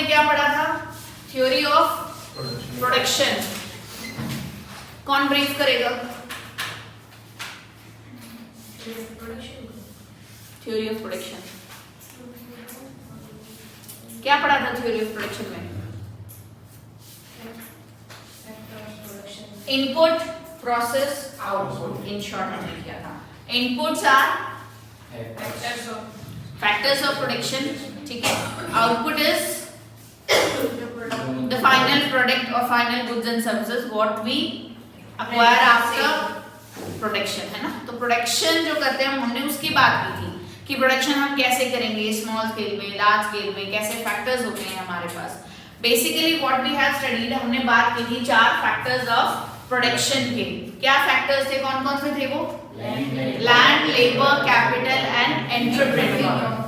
हमने क्या पढ़ा था? Theory of production. कौन ब्रीफ करेगा? थ्योरी ऑफ प्रोडक्शन क्या पढ़ा था? थ्योरी ऑफ प्रोडक्शन में input, process, output, in short हमने किया था। Inputs are factors of production, ठीक है। Output is the final product और final goods and services what we acquire after production, है ना। तो प्रोडक्शन जो करते हैं हमने उसकी बात की थी कि प्रोडक्शन हम कैसे करेंगे, स्मॉल स्केल में, लार्ज स्केल में, कैसे फैक्टर्स होते हैं हमारे पास। Basically what we have studied, हमने बात की थी 4 फैक्टर्स ऑफ प्रोडक्शन के। क्या फैक्टर्स थे? कौन कौन से थे वो? Land, labour, capital and entrepreneur.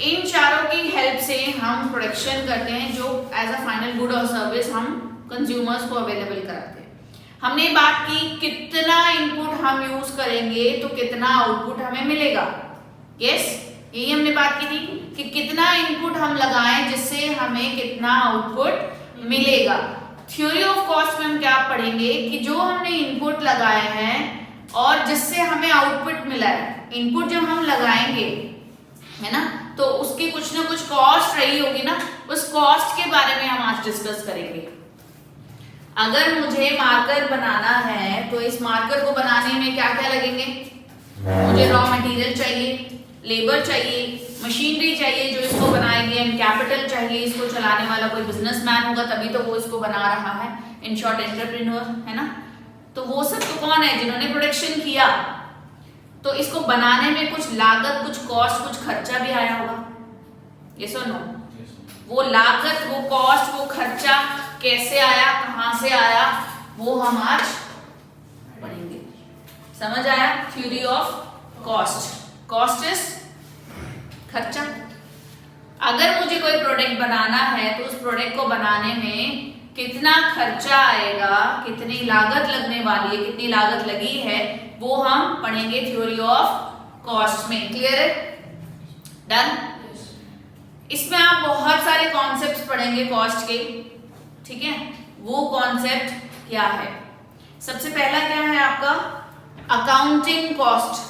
इन चारों की हेल्प से हम प्रोडक्शन करते हैं, जो एज अ फाइनल गुड और सर्विस हम कंज्यूमर्स को अवेलेबल कराते हैं। हमने बात की कितना इनपुट हम यूज करेंगे तो कितना आउटपुट हमें मिलेगा। यस, यही हमने बात की थी कि कितना इनपुट हम लगाएं जिससे हमें कितना आउटपुट मिलेगा। थ्योरी ऑफ कॉस्ट में हम क्या पढ़ेंगे कि जो हमने इनपुट लगाए हैं और जिससे हमें आउटपुट मिला है, इनपुट जब हम लगाएंगे, है ना, तो उसकी कुछ ना कुछ कॉस्ट रही होगी ना, उस कॉस्ट के बारे में हम आज डिस्कस करेंगे। अगर मुझे मार्कर बनाना है तो इस मार्कर को बनाने में क्या क्या लगेंगे? मुझे रॉ मटेरियल चाहिए, लेबर चाहिए, मशीनरी चाहिए जो इसको बनाएंगे, एंड कैपिटल चाहिए, इसको चलाने वाला कोई बिजनेसमैन होगा तभी तो वो इसको बना रहा है, इन शॉर्ट एंटरप्रेन्योर, है ना। तो वो सब तो कौन है? जिन्होंने प्रोडक्शन किया। तो इसको बनाने में कुछ लागत, कुछ कॉस्ट, कुछ खर्चा भी आया होगा। यस और नो? वो लागत, वो कॉस्ट, वो खर्चा कैसे आया, कहां से आया, वो हम आज पढ़ेंगे। समझ आया? Theory of cost. Cost is खर्चा। अगर मुझे कोई प्रोडक्ट बनाना है तो उस प्रोडक्ट को बनाने में कितना खर्चा आएगा, कितनी लागत लगने वाली है, कितनी लागत लगी है, वो हम पढ़ेंगे थ्योरी ऑफ कॉस्ट में। क्लियर है? डन? इसमें आप बहुत सारे कॉन्सेप्ट्स पढ़ेंगे कॉस्ट के, ठीक है। वो कॉन्सेप्ट क्या है? सबसे पहला क्या है आपका? Accounting cost.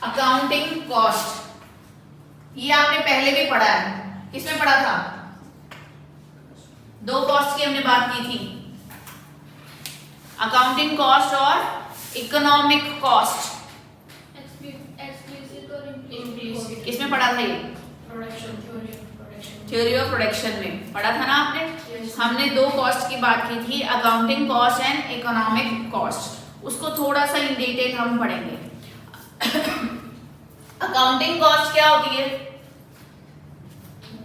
अकाउंटिंग कॉस्ट ये आपने पहले भी पढ़ा है। किसमें पढ़ा था? 2 कॉस्ट की हमने बात की थी, अकाउंटिंग कॉस्ट और इकोनॉमिक कॉस्ट। किसमें पढ़ा था ये? थ्योरी ऑफ प्रोडक्शन में पढ़ा था ना आपने। हमने 2 कॉस्ट की बात की थी, accounting cost and economic cost. उसको थोड़ा सा इन डिटेल हम पढ़ेंगे। अकाउंटिंग कॉस्ट क्या होती है?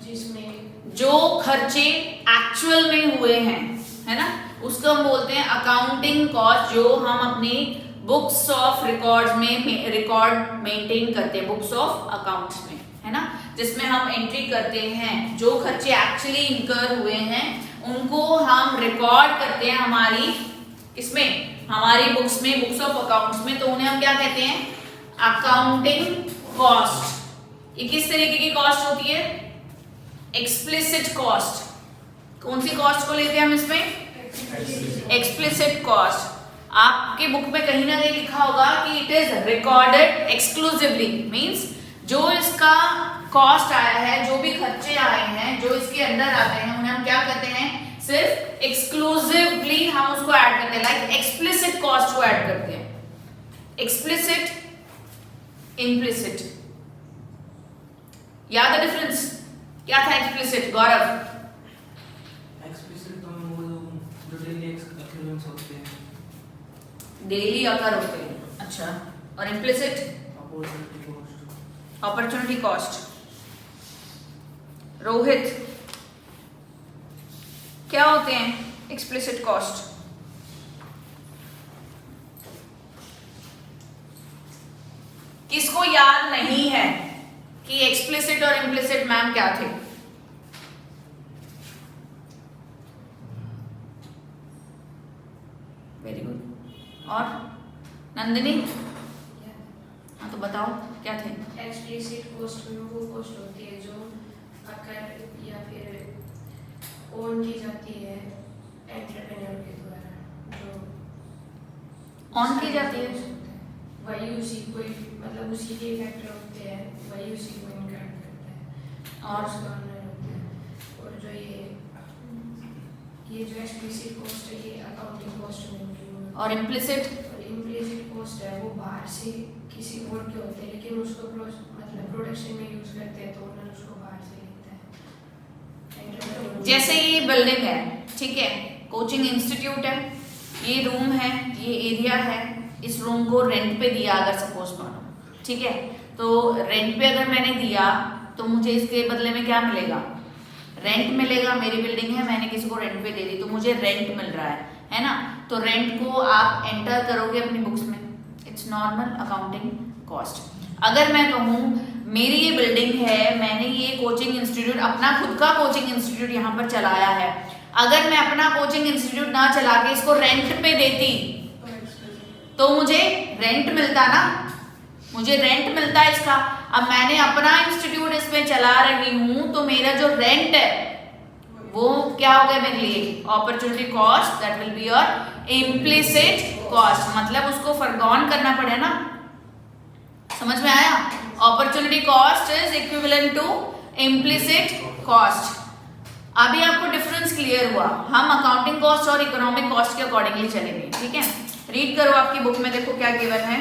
जिसमें जो खर्चे एक्चुअल में हुए हैं, है ना, उसको हम बोलते हैं अकाउंटिंग कॉस्ट, जो हम अपनी बुक्स ऑफ रिकॉर्ड्स में रिकॉर्ड मेंटेन करते हैं, बुक्स ऑफ अकाउंट्स में, है ना, जिसमें हम एंट्री करते हैं जो खर्चे एक्चुअली इनकर हुए हैं, उनको हम रिकॉर्ड करते हैं हमारी इसमें, हमारी बुक्स में, बुक्स ऑफ अकाउंट्स में। तो उन्हें हम क्या कहते हैं? Accounting cost. ये किस तरीके की कॉस्ट होती है? Explicit cost. कौन सी कॉस्ट को लेते हैं हम इसमें? Explicit cost. आपके बुक में कहीं ना कहीं लिखा होगा कि it is recorded exclusively, means जो इसका कॉस्ट आया है, जो भी खर्चे आए हैं, जो इसके अंदर आते हैं, उन्हें हम क्या कहते हैं? सिर्फ एक्सक्लूसिवली हम उसको ऐड करते हैं, लाइक एक्सप्लिसिट कॉस्ट को ऐड करते हैं। एक्सप्लिसिट, इम्प्लिसिट, याद है डिफरेंस? क्या था एक्सप्लिसिट? गौरव? एक्सप्लिसिट तो वो जो डेली अक्यूरेंस होते हैं, डेली अकर होते हैं। अच्छा, और इम्प्लिसिट? Opportunity cost. रोहित, क्या होते हैं एक्सप्लिसिट कॉस्ट? किसको याद नहीं है कि एक्सप्लिसिट और इम्प्लिसिट मैम क्या थे? Very good. और नंदिनी? हाँ, तो बताओ क्या थे? एक्सप्लिसिट कॉस्ट में वो कॉस्ट होती है जो अकर या फिर ओन की जाती है एंटरप्रेन्योर के द्वारा, जो ऑन की जाती है, वही उसी को मतलब उसी के फैक्टर होते हैं, वही उसी को इनकार करता है और उसका ऑनर होता है। और जो ये जो एक्सप्लिसिट कॉस्ट है ये अकाउंटिंग कॉस्ट में इंक्लूड, और इम्प्लिसिट कॉस्ट है वो बाहर से किसी और के होते हैं, लेकिन उसको मतलब प्रोडक्शन में यूज करते हैं तो ओनर उसको बाहर से लेता है। जैसे ये बिल्डिंग है, ठीक है, कोचिंग इंस्टीट्यूट है, ये रूम है, ये एरिया है, इस रूम को रेंट पे दिया अगर सपोज मानो, ठीक है, तो रेंट पे अगर मैंने दिया तो मुझे इसके बदले में क्या मिलेगा, रेंट मिलेगा। मेरी बिल्डिंग है, मैंने किसी को रेंट पे दे दी तो मुझे रेंट मिल रहा है ना, तो रेंट को आप एंटर करोगे अपनी बुक्स में, इट्स नॉर्मल अकाउंटिंग कॉस्ट। अगर मैं कहूँ मेरी ये बिल्डिंग है, मैंने ये कोचिंग इंस्टीट्यूट अपना खुद का कोचिंग इंस्टीट्यूट यहाँ पर चलाया है, अगर मैं अपना कोचिंग इंस्टीट्यूट ना चला के इसको रेंट पे देती तो मुझे रेंट मिलता ना, मुझे रेंट मिलता है इसका। अब मैंने अपना इंस्टीट्यूट इसमें चला रही हूँ तो मेरा जो रेंट है वो क्या हो गया मेरे लिए, opportunity cost, that will be your implicit cost, मतलब उसको फॉरगॉन करना पड़े ना, समझ में आया। Opportunity cost is equivalent to implicit cost. अभी आपको डिफरेंस क्लियर हुआ, हम अकाउंटिंग कॉस्ट और इकोनॉमिक कॉस्ट के अकॉर्डिंगली चलेंगे, ठीक है। रीड करो आपकी बुक में, देखो क्या गिवन है।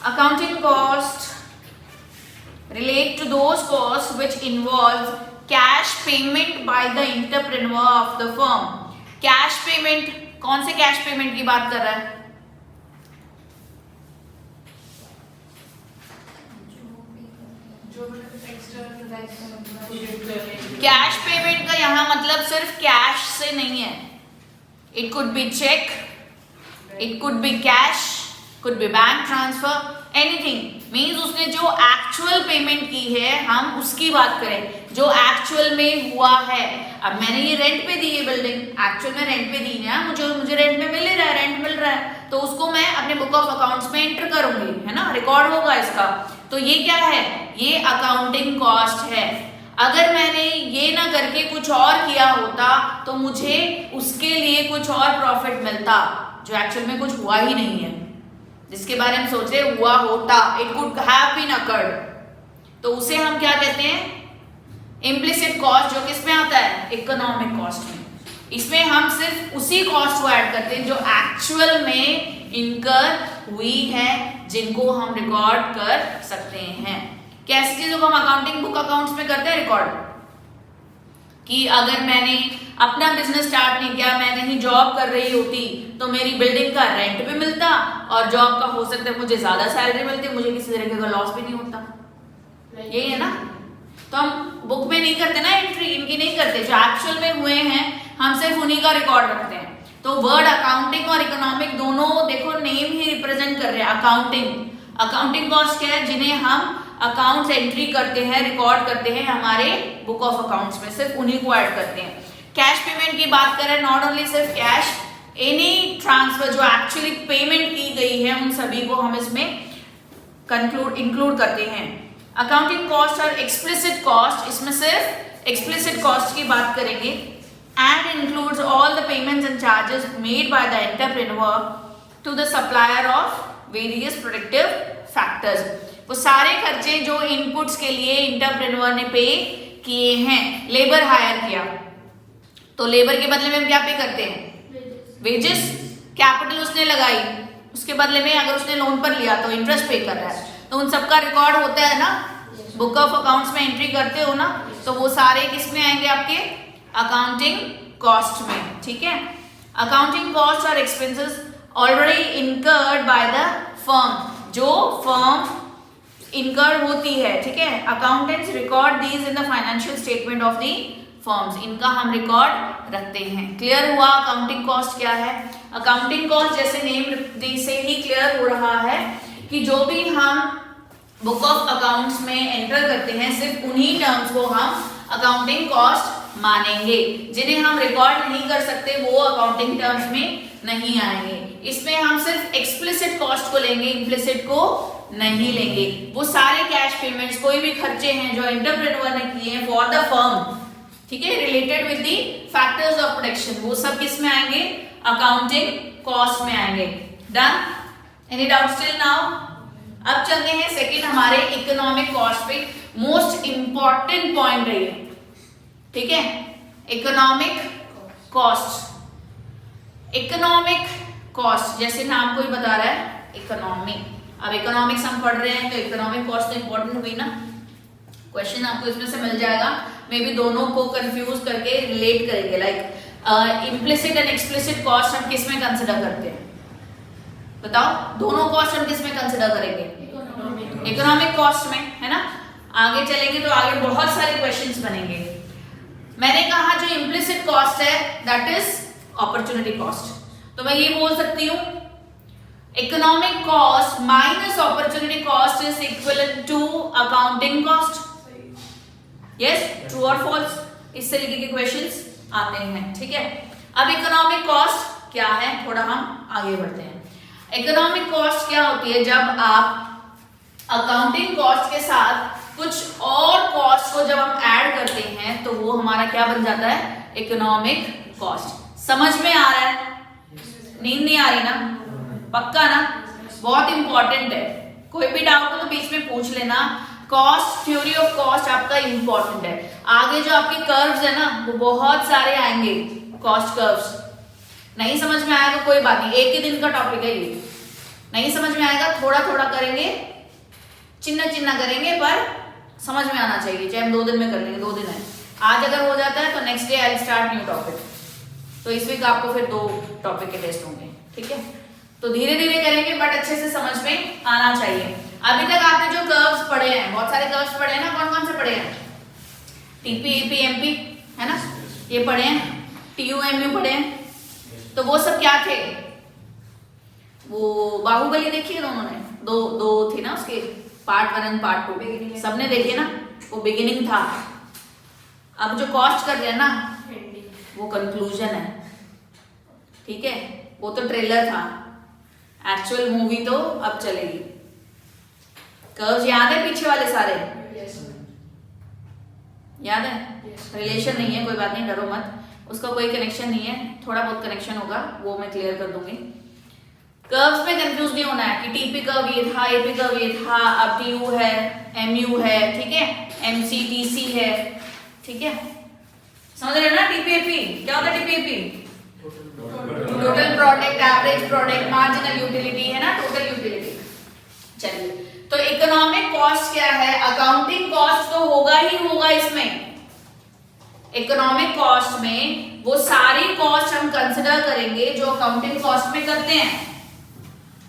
Accounting cost relate to those costs which involve cash payment by the entrepreneur of the firm। Cash payment, कौन से कैश पेमेंट की बात कर रहा है, कैश पेमेंट का यहाँ मतलब सिर्फ कैश से नहीं है, it could be cheque, it could be cash, could be bank transfer, anything. Means उसने जो एक्चुअल पेमेंट की है, हम उसकी बात करें जो एक्चुअल में हुआ है। अब मैंने ये रेंट पे दी है बिल्डिंग, एक्चुअल में रेंट पे दी है, मुझे रेंट में मिल रहा है, रेंट मिल रहा है, तो उसको मैं अपने बुक ऑफ अकाउंट्स में एंटर करूंगी, है ना, रिकॉर्ड होगा इसका। तो ये क्या है, ये अकाउंटिंग कॉस्ट है। अगर मैंने ये ना करके कुछ और किया होता तो मुझे उसके लिए कुछ और प्रॉफिट मिलता, जो एक्चुअल में कुछ हुआ ही नहीं है, जिसके बारे में सोच रहे हुआ होता, it could have been occurred, तो उसे हम क्या कहते हैं, इम्प्लिसिट कॉस्ट, जो किस में आता है, इकोनॉमिक कॉस्ट में। इसमें हम सिर्फ उसी कॉस्ट को ऐड करते हैं जो एक्चुअल में इनकर हुई है, जिनको हम रिकॉर्ड कर सकते हैं। कैसी चीजों को हम अकाउंटिंग बुक अकाउंट्स में करते हैं रिकॉर्ड, कि अगर मैंने अपना बिजनेस स्टार्ट नहीं किया, मैं कहीं जॉब कर रही होती तो मेरी बिल्डिंग का रेंट भी मिलता और जॉब का हो सकता है मुझे ज्यादा सैलरी मिलती, मुझे किसी तरीके का लॉस भी नहीं होता, यही है ना। तो हम बुक में नहीं करते ना एंट्री, इनकी नहीं करते, जो एक्चुअल में हुए हैं हम सिर्फ उन्हीं का रिकॉर्ड रखते हैं। तो वर्ड अकाउंटिंग और इकोनॉमिक दोनों देखो नेम ही रिप्रेजेंट कर रहे हैं। अकाउंटिंग कॉस्ट क्या है, जिन्हें हम अकाउंट्स एंट्री करते हैं, रिकॉर्ड करते हैं हमारे बुक ऑफ अकाउंट्स में, सिर्फ उन्हीं को ऐड करते हैं। कैश पेमेंट की बात करें, नॉट ओनली सिर्फ कैश, एनी ट्रांसफर जो एक्चुअली पेमेंट की गई है उन सभी को हम इसमें इंक्लूड करते हैं। अकाउंटिंग कॉस्ट और एक्सप्लिसिट कॉस्ट, इसमें सिर्फ एक्सप्लिसिट कॉस्ट की बात करेंगे। And includes all the payments and charges made by the entrepreneur to the supplier of various productive factors. वो सारे खर्चे जो इनपुट्स के लिए एंटरप्रेन्योर ने पे किए हैं, लेबर हायर किया तो लेबर के बदले में हम क्या पे करते हैं, वेजेस। कैपिटल उसने लगाई, उसके बदले में अगर उसने लोन पर लिया तो इंटरेस्ट पे कर रहा है, तो उन सबका रिकॉर्ड होता है ना, बुक ऑफ अकाउंट्स में एंट्री करते हो ना, तो वो सारे किस में आएंगे, आपके अकाउंटिंग कॉस्ट में, ठीक है। अकाउंटिंग कॉस्ट और expenses already incurred by the firm, जो फर्म इनकर्ड होती है, ठीक है। Accountants record these in the financial statement of the firms, इनका हम रिकॉर्ड रखते हैं। क्लियर हुआ अकाउंटिंग कॉस्ट क्या है। अकाउंटिंग कॉस्ट जैसे नेम से ही क्लियर हो रहा है कि जो भी हम बुक ऑफ अकाउंट्स में एंटर करते हैं सिर्फ उन्हीं टर्म्स को हम अकाउंटिंग कॉस्ट मानेंगे, जिन्हें हम रिकॉर्ड नहीं कर सकते वो अकाउंटिंग टर्म्स में नहीं आएंगे। इसमें हम सिर्फ एक्सप्लिसिट कॉस्ट को लेंगे, इम्प्लिसिट को नहीं लेंगे। वो सारे कैश पेमेंट्स, कोई भी खर्चे हैं जो एंटरप्रेन्योर ने किए हैं फॉर द फर्म, ठीक है, related with the factors of production, वो सब किस में आएंगे? अकाउंटिंग कॉस्ट में आएंगे। Done? Any doubt still now? अब चलते हैं सेकंड हमारे इकोनॉमिक कॉस्ट पे, मोस्ट इंपॉर्टेंट पॉइंट है ये, ठीक है, इकोनॉमिक कॉस्ट। इकोनॉमिक कॉस्ट जैसे नाम को ही बता रहा है इकोनॉमिक। अब इकोनॉमिक्स हम पढ़ रहे हैं तो इकोनॉमिक कॉस्ट तो इंपॉर्टेंट हुई ना, क्वेश्चन आपको इसमें से मिल जाएगा। मे बी दोनों को कंफ्यूज करके रिलेट करेंगे, like implicit and explicit cost हम किस में कंसिडर करते हैं? बताओ, दोनों कॉस्ट हम किस में कंसिडर करेंगे? इकोनॉमिक कॉस्ट में, है ना। आगे चलेंगे तो आगे बहुत सारे क्वेश्चंस बनेंगे। मैंने कहा जो इम्प्लिसिट कॉस्ट है दैट इज अपॉर्चुनिटी कॉस्ट, तो मैं ये बोल सकती हूँ economic cost minus opportunity cost is equivalent to accounting cost. Yes, true और फॉल्स, इस तरीके के क्वेश्चंस आते हैं, ठीक है। अब इकोनॉमिक कॉस्ट क्या है, थोड़ा हम आगे बढ़ते हैं। इकोनॉमिक कॉस्ट क्या होती है? जब आप अकाउंटिंग कॉस्ट के साथ कुछ और कॉस्ट को जब हम ऐड करते हैं तो वो हमारा क्या बन जाता है? Economic cost. समझ में आ रहा है? नींद नहीं आ रही ना? पक्का ना? बहुत इंपॉर्टेंट है, कोई भी डाउट हो तो बीच में पूछ लेना। कॉस्ट, थ्योरी ऑफ कॉस्ट आपका इंपॉर्टेंट है। आगे जो आपके कर्व्स है ना वो बहुत सारे आएंगे, कॉस्ट कर्व्स। नहीं समझ में आएगा कोई बात नहीं, एक ही दिन का टॉपिक है ये। नहीं समझ में आएगा थोड़ा थोड़ा करेंगे, चिन्ह चिन्ह करेंगे, पर समझ में आना चाहिए। चाहे हम 2 दिन में कर लेंगे, 2 दिन है। आज अगर हो जाता है तो next day I start new topic. तो इस वीक आपको फिर 2 टॉपिक के टेस्ट होंगे, ठीक है। तो धीरे धीरे करेंगे बट अच्छे से समझ में आना चाहिए। अभी तक आपने जो कर्व्स पढ़े हैं, बहुत सारे कर्व्स पढ़े हैं ना, कौन कौन से पढ़े हैं? टीपी, एपी, एमपी, है ना, ये पढ़े हैं। टीयू, एमयू पढ़े हैं। तो वो सब क्या थे? वो बाहुबली देखी है दोनों ने? दो थी ना उसके, पार्ट 1 एंड पार्ट 2 सबने देखे ना, वो बिगिनिंग था। अब जो कॉस्ट कर रहे हैं ना वो कंक्लूजन है, ठीक है। वो तो ट्रेलर था, एक्चुअल मूवी तो अब चलेगी। कर्व्स याद है पीछे वाले सारे? याद है? रिलेशन नहीं है, कोई बात नहीं, डरो मत, उसका कोई कनेक्शन नहीं है, थोड़ा बहुत कनेक्शन होगा, वो मैं क्लियर कर दूंगी। कर्व्स में कंफ्यूज नहीं होना है कि टीपी कर्व ये था, एपी कर्व ये था, अब टीयू है, एमयू है, ठीक है, एमसी, टीसी है, ठीक है। समझ रहे हो ना? टीपी, एपी क्या होता है? TP, AP total product, average product, marginal utility, है ना, टोटल यूटिलिटी। चलिए, तो इकोनॉमिक कॉस्ट क्या है? अकाउंटिंग कॉस्ट तो होगा ही होगा इसमें। इकोनॉमिक कॉस्ट में वो सारी कॉस्ट हम कंसिडर करेंगे जो अकाउंटिंग कॉस्ट में करते हैं।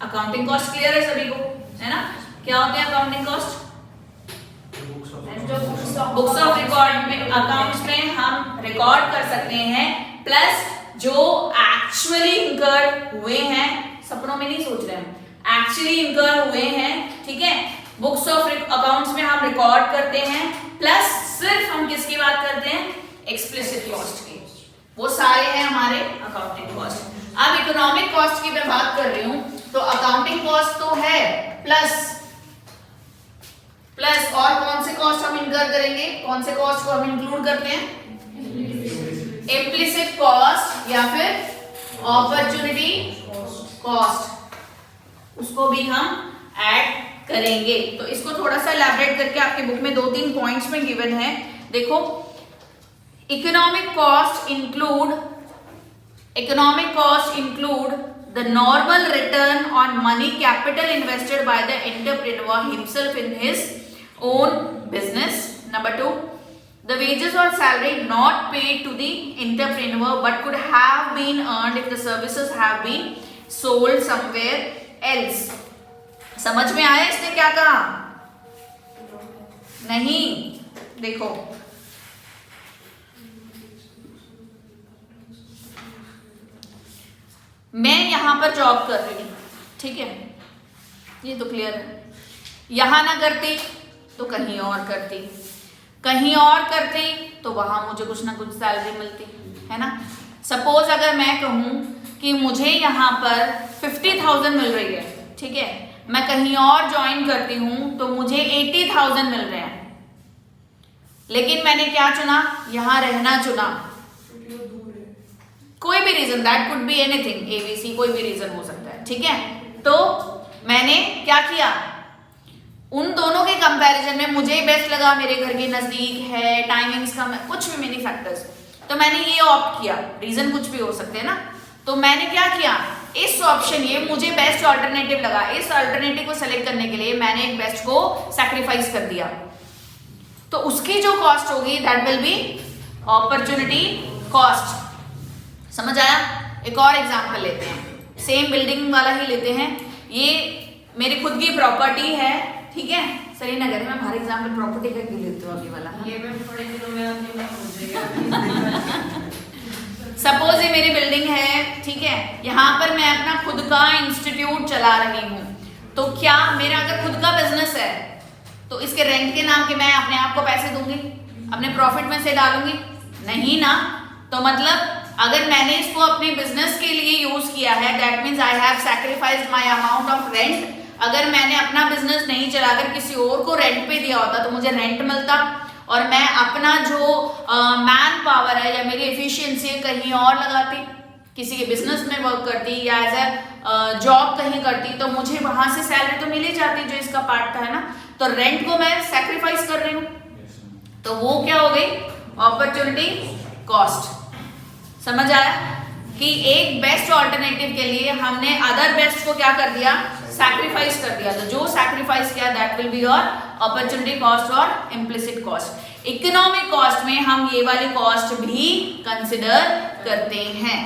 अकाउंटिंग कॉस्ट क्लियर है सभी को, है ना? क्या होते हैं accounting cost? Books of record में, अकाउंट्स में हम रिकॉर्ड कर सकते हैं, प्लस जो एक्चुअली इनकर हुए हैं, सपनों में नहीं सोच रहे हैं, एक्चुअली इनकर हुए हैं, ठीक है। बुक्स ऑफ अकाउंट्स में हम रिकॉर्ड करते हैं, प्लस सिर्फ हम किसकी बात करते हैं? एक्सप्लिसिट कॉस्ट की। वो सारे हैं हमारे अकाउंटिंग कॉस्ट। अब इकोनॉमिक कॉस्ट की मैं बात कर रही हूं, तो अकाउंटिंग कॉस्ट तो है, प्लस और कौन से कॉस्ट हम इनकर करेंगे? कौन से कॉस्ट को हम इंक्लूड करते हैं? इम्प्लिसिट कॉस्ट या फिर अपॉर्चुनिटी कॉस्ट, उसको भी हम ऐड करेंगे। तो इसको थोड़ा सा एलैबोरेट करके आपके बुक में 2-3 पॉइंट्स में गिवन है। देखो, economic cost include the normal return on money capital invested by the entrepreneur himself in his own business. Number 2, the wages or salary not paid to the entrepreneur but could have been earned if the services have been sold somewhere else. समझ में आया इसने क्या कहा? नहीं, देखो मैं यहां पर जॉब कर रही हूं, ठीक है, ये तो क्लियर है। यहां ना करती तो कहीं और करती, कहीं और करती तो वहां मुझे कुछ ना कुछ सैलरी मिलती, है ना। सपोज अगर मैं कहूँ कि मुझे यहाँ पर 50,000 मिल रही है, ठीक है, मैं कहीं और ज्वाइन करती हूँ तो मुझे 80,000 मिल रहे हैं, लेकिन मैंने क्या चुना, यहाँ रहना चुना, कोई भी reason, that could be anything, ABC, कोई भी रीजन हो सकता है, ठीक है। तो मैंने क्या किया, उन दोनों के कंपैरिजन में मुझे बेस्ट लगा, मेरे घर के नजदीक है, टाइमिंग्स का, कुछ भी मेनी फैक्टर्स, तो मैंने ये ऑप्ट किया, रीजन कुछ भी हो सकते हैं ना। तो मैंने क्या किया, इस ऑप्शन, ये मुझे बेस्ट ऑल्टरनेटिव लगा, इस ऑल्टरनेटिव को सेलेक्ट करने के लिए मैंने एक बेस्ट को सैक्रिफाइस कर दिया, तो उसकी जो कॉस्ट होगी that will B opportunity cost. समझ आया? एक और एग्जांपल लेते हैं, सेम बिल्डिंग वाला ही लेते हैं, ये मेरी खुद की प्रॉपर्टी है, ठीक है, श्रीनगर में। हर एग्जांपल प्रॉपर्टी का क्यों लेते हो अभी वाला? ये मैं थोड़े दिनों में अपनी बात हो जाएगा। सपोज ये मेरी बिल्डिंग है, ठीक है, यहाँ पर मैं अपना खुद का इंस्टीट्यूट चला रही हूँ, तो क्या मेरा अगर खुद का बिजनेस है तो इसके रेंट के नाम के मैं अपने आप को पैसे दूंगी, अपने प्रॉफिट में से डालूंगी? नहीं ना। तो मतलब अगर मैंने इसको अपने बिजनेस के लिए यूज किया है, that means I have sacrificed my amount of rent. अगर मैंने अपना बिजनेस नहीं चलाकर किसी और को रेंट पे दिया होता तो मुझे रेंट मिलता, और मैं अपना जो मैन पावर है या मेरी एफिशिएंसी कहीं और लगाती, किसी के बिजनेस में वर्क करती या एज ए जॉब कहीं करती, तो मुझे वहां से सैलरी तो मिल ही जाती जो इसका पार्ट था, है ना। तो रेंट को मैं सैक्रिफाइस कर रही हूँ, तो वो क्या हो गई, अपॉर्चुनिटी कॉस्ट। समझ आया कि एक बेस्ट ऑल्टरनेटिव के लिए हमने अदर बेस्ट को क्या कर दिया, सैक्रिफाइस कर दिया। तो जो सैक्रिफाइस किया that will be your opportunity cost और इम्प्लिसिट कॉस्ट। इकोनॉमिक कॉस्ट में हम ये वाली कॉस्ट भी कंसिडर करते हैं।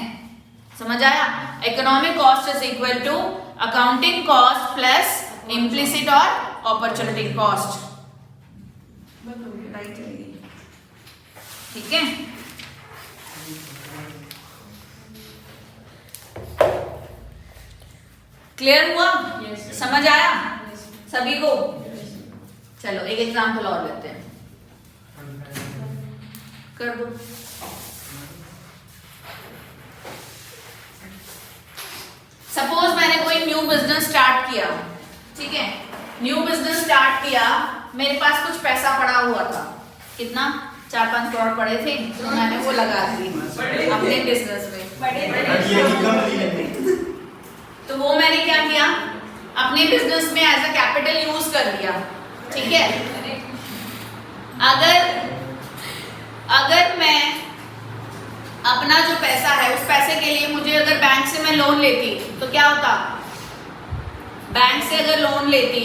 समझ आया? Economic cost is equal to accounting cost plus implicit और अपॉर्चुनिटी कॉस्ट। ठीक है, क्लियर हुआ? समझ आया सभी को? चलो एक एग्जांपल और लेते हैं, कर दो। सपोज मैंने कोई न्यू बिजनेस स्टार्ट किया, ठीक है, न्यू बिजनेस स्टार्ट किया, मेरे पास कुछ पैसा पड़ा हुआ था, कितना, 4-5 करोड़ पड़े थे, तो मैंने वो लगा दी अपने बिजनेस में। तो वो मैंने क्या किया, अपने बिजनेस में एज अ कैपिटल यूज कर लिया, ठीक है। अगर मैं अपना जो पैसा है उस पैसे के लिए मुझे अगर बैंक से मैं लोन लेती तो क्या होता, बैंक से अगर लोन लेती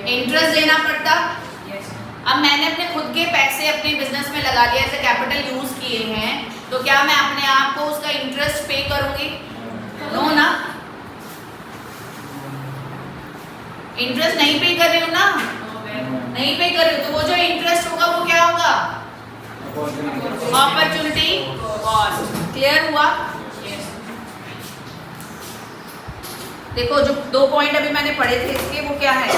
इंटरेस्ट देना पड़ता। अब मैंने अपने खुद के पैसे अपने बिजनेस में लगा लिया, ऐसे कैपिटल यूज किए हैं, तो क्या मैं अपने आप को उसका इंटरेस्ट पे करूंगी? नो ना, इंटरेस्ट नहीं पे कर रही हूँ ना, नहीं पे कर रही हूँ, तो वो जो इंटरेस्ट होगा वो क्या होगा, अपॉर्चुनिटी कॉस्ट। क्लियर हुआ? देखो जो 2 पॉइंट अभी मैंने पढ़े थे इसके, वो क्या है,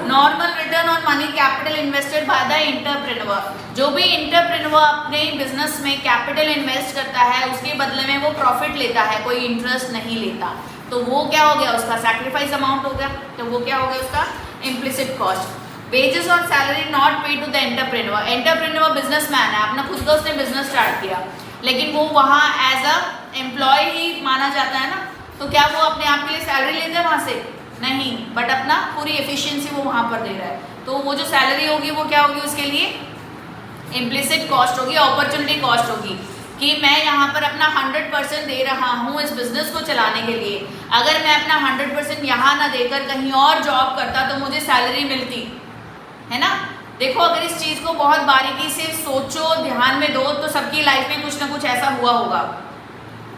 normal return on money capital invested bye the entrepreneur. जो भी एंटरप्रेन्योर अपने बिजनेस में कैपिटल इन्वेस्ट करता है उसके बदले में वो प्रॉफिट लेता है, कोई इंटरेस्ट नहीं लेता, तो वो क्या हो गया, उसका सैक्रिफाइस अमाउंट हो गया, तो वो क्या हो गया, उसका इम्प्लिसिट कॉस्ट। वेजेस और salary not paid to the entrepreneur. Entrepreneur businessman है, अपना खुद का उसने बिजनेस स्टार्ट किया, लेकिन वो वहाँ एज अ एम्प्लॉय ही माना जाता है ना, तो क्या वो अपने आप के लिए सैलरी लेते हैं वहाँ से? नहीं, बट अपना पूरी एफिशिएंसी वो वहाँ पर दे रहा है, तो वो जो सैलरी होगी वो क्या होगी, उसके लिए इम्प्लिसिट कॉस्ट होगी, अपॉर्चुनिटी कॉस्ट होगी, कि मैं यहाँ पर अपना 100% दे रहा हूँ इस बिजनेस को चलाने के लिए। अगर मैं अपना 100% यहाँ ना देकर कहीं और जॉब करता तो मुझे सैलरी मिलती, है ना। देखो अगर इस चीज़ को बहुत बारीकी से सोचो, ध्यान में दो, तो सबकी लाइफ में कुछ ना कुछ ऐसा हुआ होगा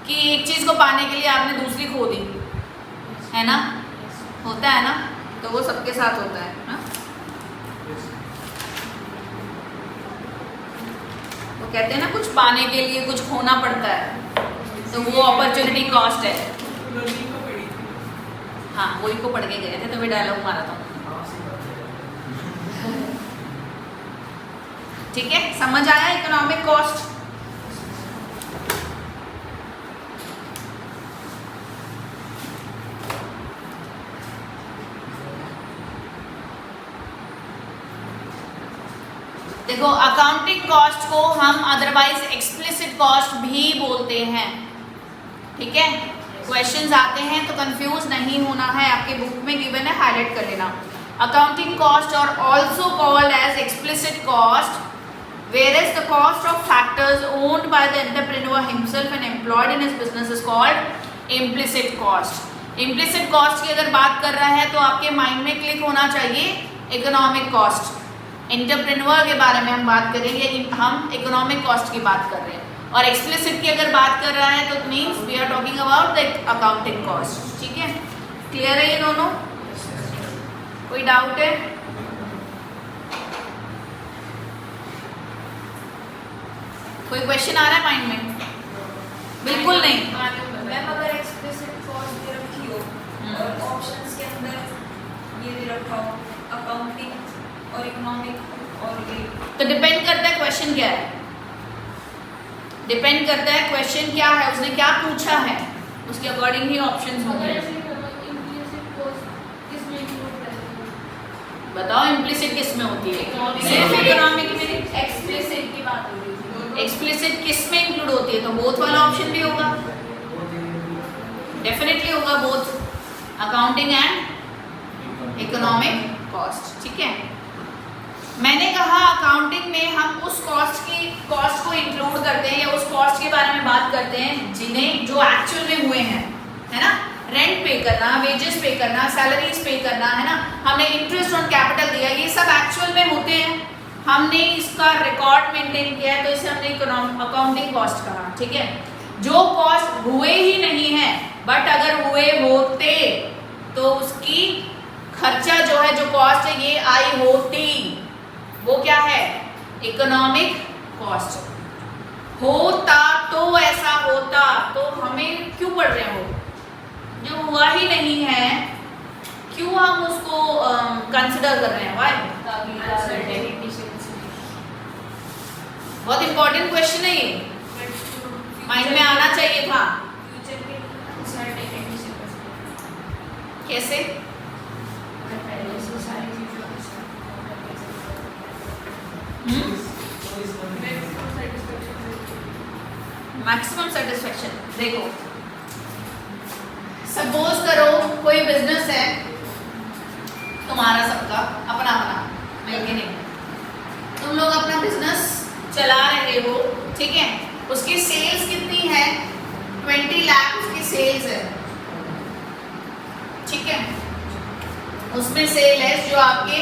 कि एक चीज़ को पाने के लिए आपने दूसरी खो दी, है ना, होता है ना, तो वो सबके साथ होता है ना। वो कहते हैं ना कुछ पाने के लिए कुछ खोना पड़ता है, तो वो अपॉर्चुनिटी कॉस्ट है। हाँ, वही को पढ़ के गए थे, तो भी डायलॉग मारा था। ठीक है, समझ आया इकोनॉमिक कॉस्ट? देखो अकाउंटिंग कॉस्ट को हम अदरवाइज एक्सप्लिसिट कॉस्ट भी बोलते हैं, ठीक है। क्वेश्चंस आते हैं तो कंफ्यूज नहीं होना है, आपके बुक में गिवन है, हाईलाइट कर लेना। अकाउंटिंग कॉस्ट और also called as explicit cost, whereas the cost of factors owned by the entrepreneur himself and employed in his business is called implicit cost. Implicit cost की अगर बात कर रहा है तो आपके माइंड में क्लिक होना चाहिए इकोनॉमिक कॉस्ट। एंटरप्रेन्योर के बारे में हम बात करेंगे, हम इकोनॉमिक कॉस्ट की बात कर रहे हैं। और एक्सप्लिसिट की अगर बात कर रहा है तो means we are talking about the accounting cost, ठीक है। क्लियर है ये दोनों? कोई डाउट है? कोई क्वेश्चन आ रहा है माइंड में? बिल्कुल नहीं। मैम अगर एक्सप्लिसिट कॉस्ट दे रखी हो और ऑप्शंस के अंदर ये दे रखा हो अकाउंटिंग और इकोनॉमिक और ये, तो डिपेंड करता है क्वेश्चन क्या है, डिपेंड करता है क्वेश्चन क्या है, उसने क्या पूछा है, उसके अकॉर्डिंग ही ऑप्शंस होंगे। बताओ इम्प्लिसिट किस में होती है? सिर्फ इकोनॉमिक में। एक्सप्लिसिट की बात हो रही थी। एक्सप्लिसिट किस में इंक्लूड होती है? तो बोथ वाला ऑप्शन भी होगा, डेफिनेटली होगा, both accounting and economic cost, ठीक है। मैंने कहा अकाउंटिंग में हम उस कॉस्ट को इंक्लूड करते हैं या उस कॉस्ट के बारे में बात करते हैं जिन्हें जो एक्चुअल में हुए हैं, है ना। रेंट पे करना, वेजेस पे करना, सैलरीज पे करना, है ना, हमने इंटरेस्ट ऑन कैपिटल दिया, ये सब एक्चुअल में होते हैं, हमने इसका रिकॉर्ड मेंटेन किया है, तो इसे हमने अकाउंटिंग कॉस्ट कहा, ठीक है। जो कॉस्ट हुए ही नहीं है बट अगर हुए होते तो उसकी खर्चा जो है, जो कॉस्ट है ये आई होती, वो क्या है? Economic cost. होता तो ऐसा होता तो हमें क्यों पढ़ रहे हो? जो हुआ ही नहीं है क्यों हम उसको कंसिडर कर रहे हैं? वाई? बहुत इंपॉर्टेंट क्वेश्चन है ये, माइंड में आना चाहिए था। फ्यूचर के अनसर्टेनिटी से बचना। कैसे? पहले से सारी चीजों के साथ मैक्सिमम सेटिस्फेक्शन। देखो सपोज करो कोई बिजनेस है तुम्हारा सबका अपना अपना, मिलके नहीं, तुम लोग अपना बिजनेस चला रहे हो, ठीक है। उसकी सेल्स कितनी है? 20 लाख उसकी सेल्स है, ठीक है। उसमें सेल है जो आपके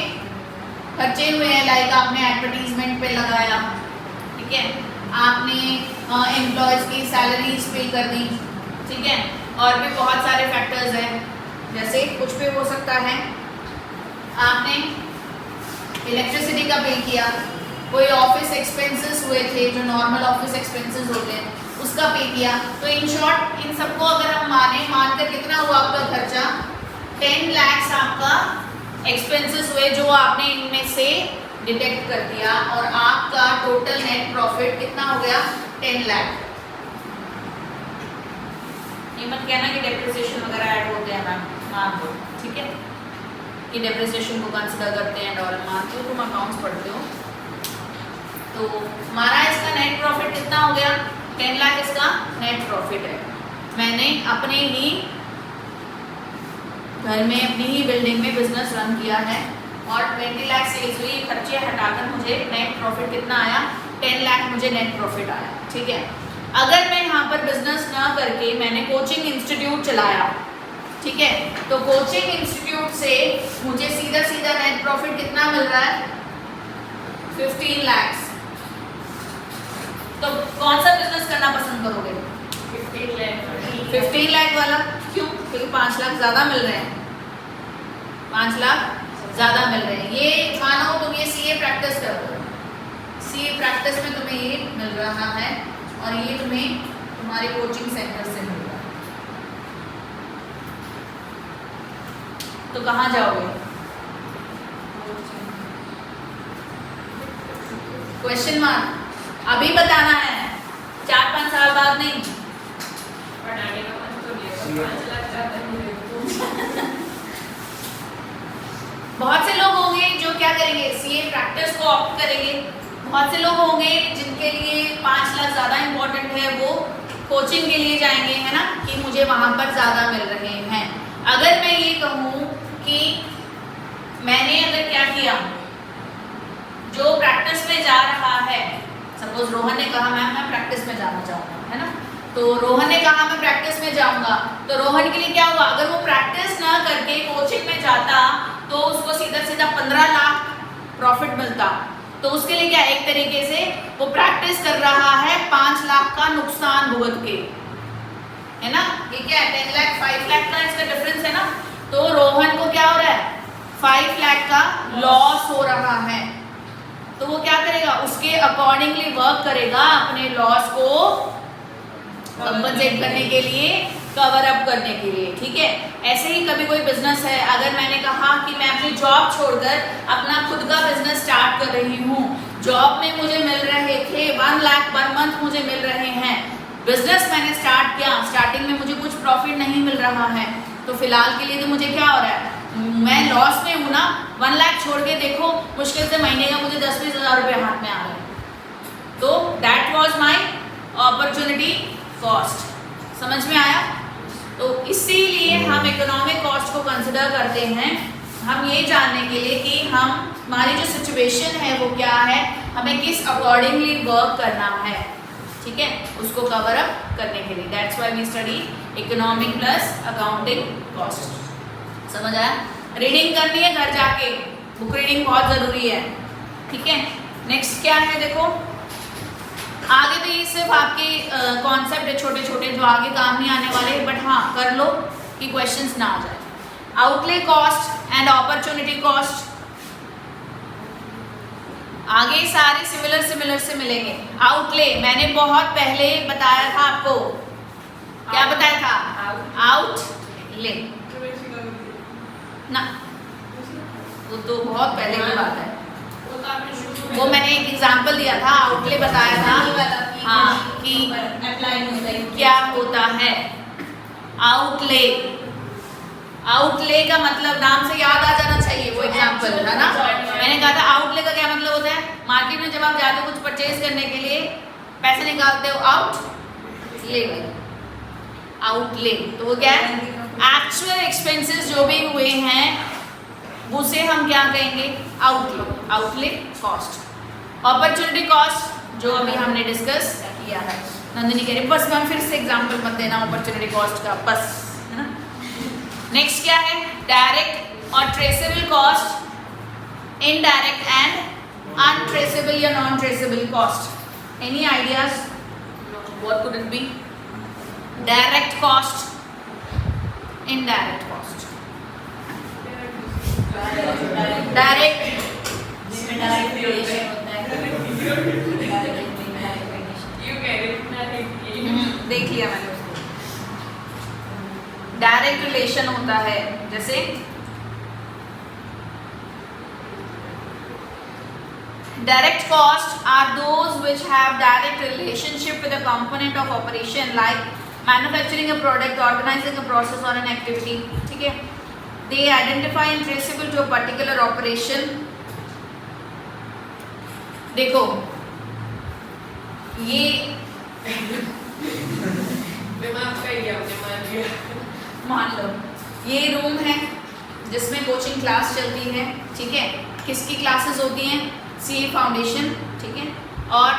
खर्चे हुए हैं, लाइक आपने एडवर्टीजमेंट पे लगाया, ठीक है, आपने एम्प्लॉयज की सैलरीज पे कर दी, ठीक है। और भी बहुत सारे फैक्टर्स हैं, जैसे कुछ भी हो सकता है, आपने इलेक्ट्रिसिटी का पे किया, कोई ऑफिस एक्सपेंसेस हुए थे जो नॉर्मल ऑफिस एक्सपेंसेस होते हैं, उसका पे किया। तो इन शॉर्ट इन सबको अगर हम मानकर कितना हुआ आपका खर्चा? 10 लाख आपका एक्सपेंसेस हुए जो आपने इनमें से डिटेक्ट कर दिया, और आपका टोटल नेट प्रॉफिट कितना हो गया? 10 लाख। ये मत कहना कि डेप्रिसिएशन वगैरह ऐड होते हैं, मैम मान दो, ठीक है, कि डेप्रिसिएशन को कंसिडर करते हैं और मानते हो, तुम अकाउंट्स पढ़ते हो। तो हमारा इसका नेट प्रॉफिट कितना हो गया? 10 लाख इसका नेट प्रॉफिट है। मैंने अपने ही घर में, अपनी ही बिल्डिंग में बिजनेस रन किया है और 20 लाख सेल्स हुई, खर्चे हटाकर मुझे नेट प्रॉफिट कितना आया? 10 लाख मुझे नेट प्रॉफिट आया, ठीक है। अगर मैं यहाँ पर बिजनेस ना करके मैंने कोचिंग इंस्टीट्यूट चलाया, ठीक है, तो कोचिंग इंस्टीट्यूट से मुझे सीधा सीधा नेट प्रॉफिट कितना मिल रहा है? 15 लाख। तो कौन सा बिजनेस करना पसंद करोगे? 15 लाख वाला। क्यों? क्योंकि 5 लाख ज़्यादा मिल रहे हैं, 5 लाख ज़्यादा मिल रहे हैं। ये मानो तुम ये सीए प्रैक्टिस कर रहे हो, सीए प्रैक्टिस में तुम्हें ये मिल रहा है और ये तुम्हें तुम्हारे कोचिंग सेंटर से मिल रहा है, तो कहाँ जाओगे? क्वेश्चन मार्क अभी बताना है, 4-5 साल बाद नहीं। बहुत से लोग होंगे जो क्या करेंगे? सीए प्रैक्टिस को ऑप्ट करेंगे, बहुत से लोग होंगे जिनके लिए 5 लाख ज़्यादा इम्पोर्टेंट है, वो कोचिंग के लिए जाएंगे, है ना, कि मुझे वहाँ पर ज़्यादा मिल रहे हैं। अगर मैं ये कहूँ कि मैंने अगर क्या किया, जो प्रैक्टिस में जा रहा है, सपोज रोहन ने कहा मैम मैं प्रैक्टिस में जाना चाहूँगा, है ना, तो रोहन ने कहा मैं प्रैक्टिस में जाऊँगा, तो रोहन के लिए क्या हुआ, अगर वो प्रैक्टिस ना करके कोचिंग में जाता तो उसको सीधा सीधा 15 लाख प्रॉफिट मिलता। तो उसके लिए क्या, एक तरीके से वो प्रैक्टिस कर रहा है 5 लाख का नुकसान भुगत के, है ना। ये क्या है, 10 लाख 5 लाख का इसका डिफरेंस है ना। तो रोहन को क्या हो रहा है, 5 लाख का लॉस हो रहा है। तो वो क्या करेगा, उसके अकॉर्डिंगली वर्क करेगा अपने लॉस को कंपनसेट करने के लिए, कवर अप करने के लिए, ठीक है। ऐसे ही कभी कोई बिजनेस है, अगर मैंने कहा कि मैं अपनी जॉब छोड़कर अपना खुद का बिजनेस स्टार्ट कर रही हूँ, जॉब में मुझे मिल रहे थे 1 लाख पर मंथ मुझे मिल रहे हैं, बिजनेस मैंने स्टार्ट किया, स्टार्टिंग में मुझे कुछ प्रॉफिट नहीं मिल रहा है, तो फिलहाल के लिए तो मुझे क्या हो रहा है, मैं लॉस में हूँ ना। 1 लाख छोड़ के देखो, मुश्किल से महीने का मुझे 10-20 हज़ार रुपये हाथ में आ रहे हैं। तो that was my opportunity cost. समझ में आया। तो इसीलिए हम इकोनॉमिक कॉस्ट को कंसिडर करते हैं, हम ये जानने के लिए कि हमारी जो सिचुएशन है वो क्या है, हमें किस अकॉर्डिंगली वर्क करना है, ठीक है, उसको कवर अप करने के लिए। That's why we study economic plus accounting cost. समझ आया। रीडिंग करनी है घर जाके, बुक रीडिंग बहुत ज़रूरी है, ठीक है। नेक्स्ट क्या है, देखो आगे तो ये सिर्फ आपके कॉन्सेप्ट है छोटे छोटे, जो आगे काम नहीं आने वाले, बट हाँ कर लो कि क्वेश्चंस ना आ जाए। Outlay cost and opportunity cost, आगे सारे सिमिलर से मिलेंगे। आउटले मैंने बहुत पहले बताया था आपको, क्या बताया था, आउटले ना, वो तो बहुत पहले की बात है, वो मैंने एक एग्जाम्पल दिया था, आउटले बताया था, हाँ, कि क्या होता है आउटले। आउटले का मतलब नाम से याद आ जाना चाहिए, वो एग्जाम्पल है ना। मैंने कहा था आउटले का क्या मतलब होता है, मार्केट में जब आप जाते हो कुछ परचेज करने के लिए, पैसे निकालते हो, आउटले, आउटले। तो वो क्या है, एक्चुअल एक्सपेंसेस जो भी हुए हैं उसे हम क्या कहेंगे, outlay, outlay cost. Opportunity cost जो अभी हमने डिस्कस किया है। नंदिनी कह रही बस मैम फिर से एग्जांपल मत देना अपॉर्चुनिटी कॉस्ट का, बस, है ना। नेक्स्ट क्या है, डायरेक्ट और traceable cost, indirect and untraceable या non traceable cost. Any ideas what could it be? Direct cost, indirect cost. Direct जिसमें डायरेक्ट रिलेशन होता है, देख लिया मैंने उसको। डायरेक्ट रिलेशन होता है, जैसे direct cost are those which have direct relationship with a component of operation like manufacturing a product, organizing a process और एन एक्टिविटी, ठीक है। They identify and traceable to a particular operation. देखो ये मान लो ये रूम है जिसमें coaching class चलती है, ठीक है। किसकी क्लासेस होती हैं, सीए फाउंडेशन, ठीक है, और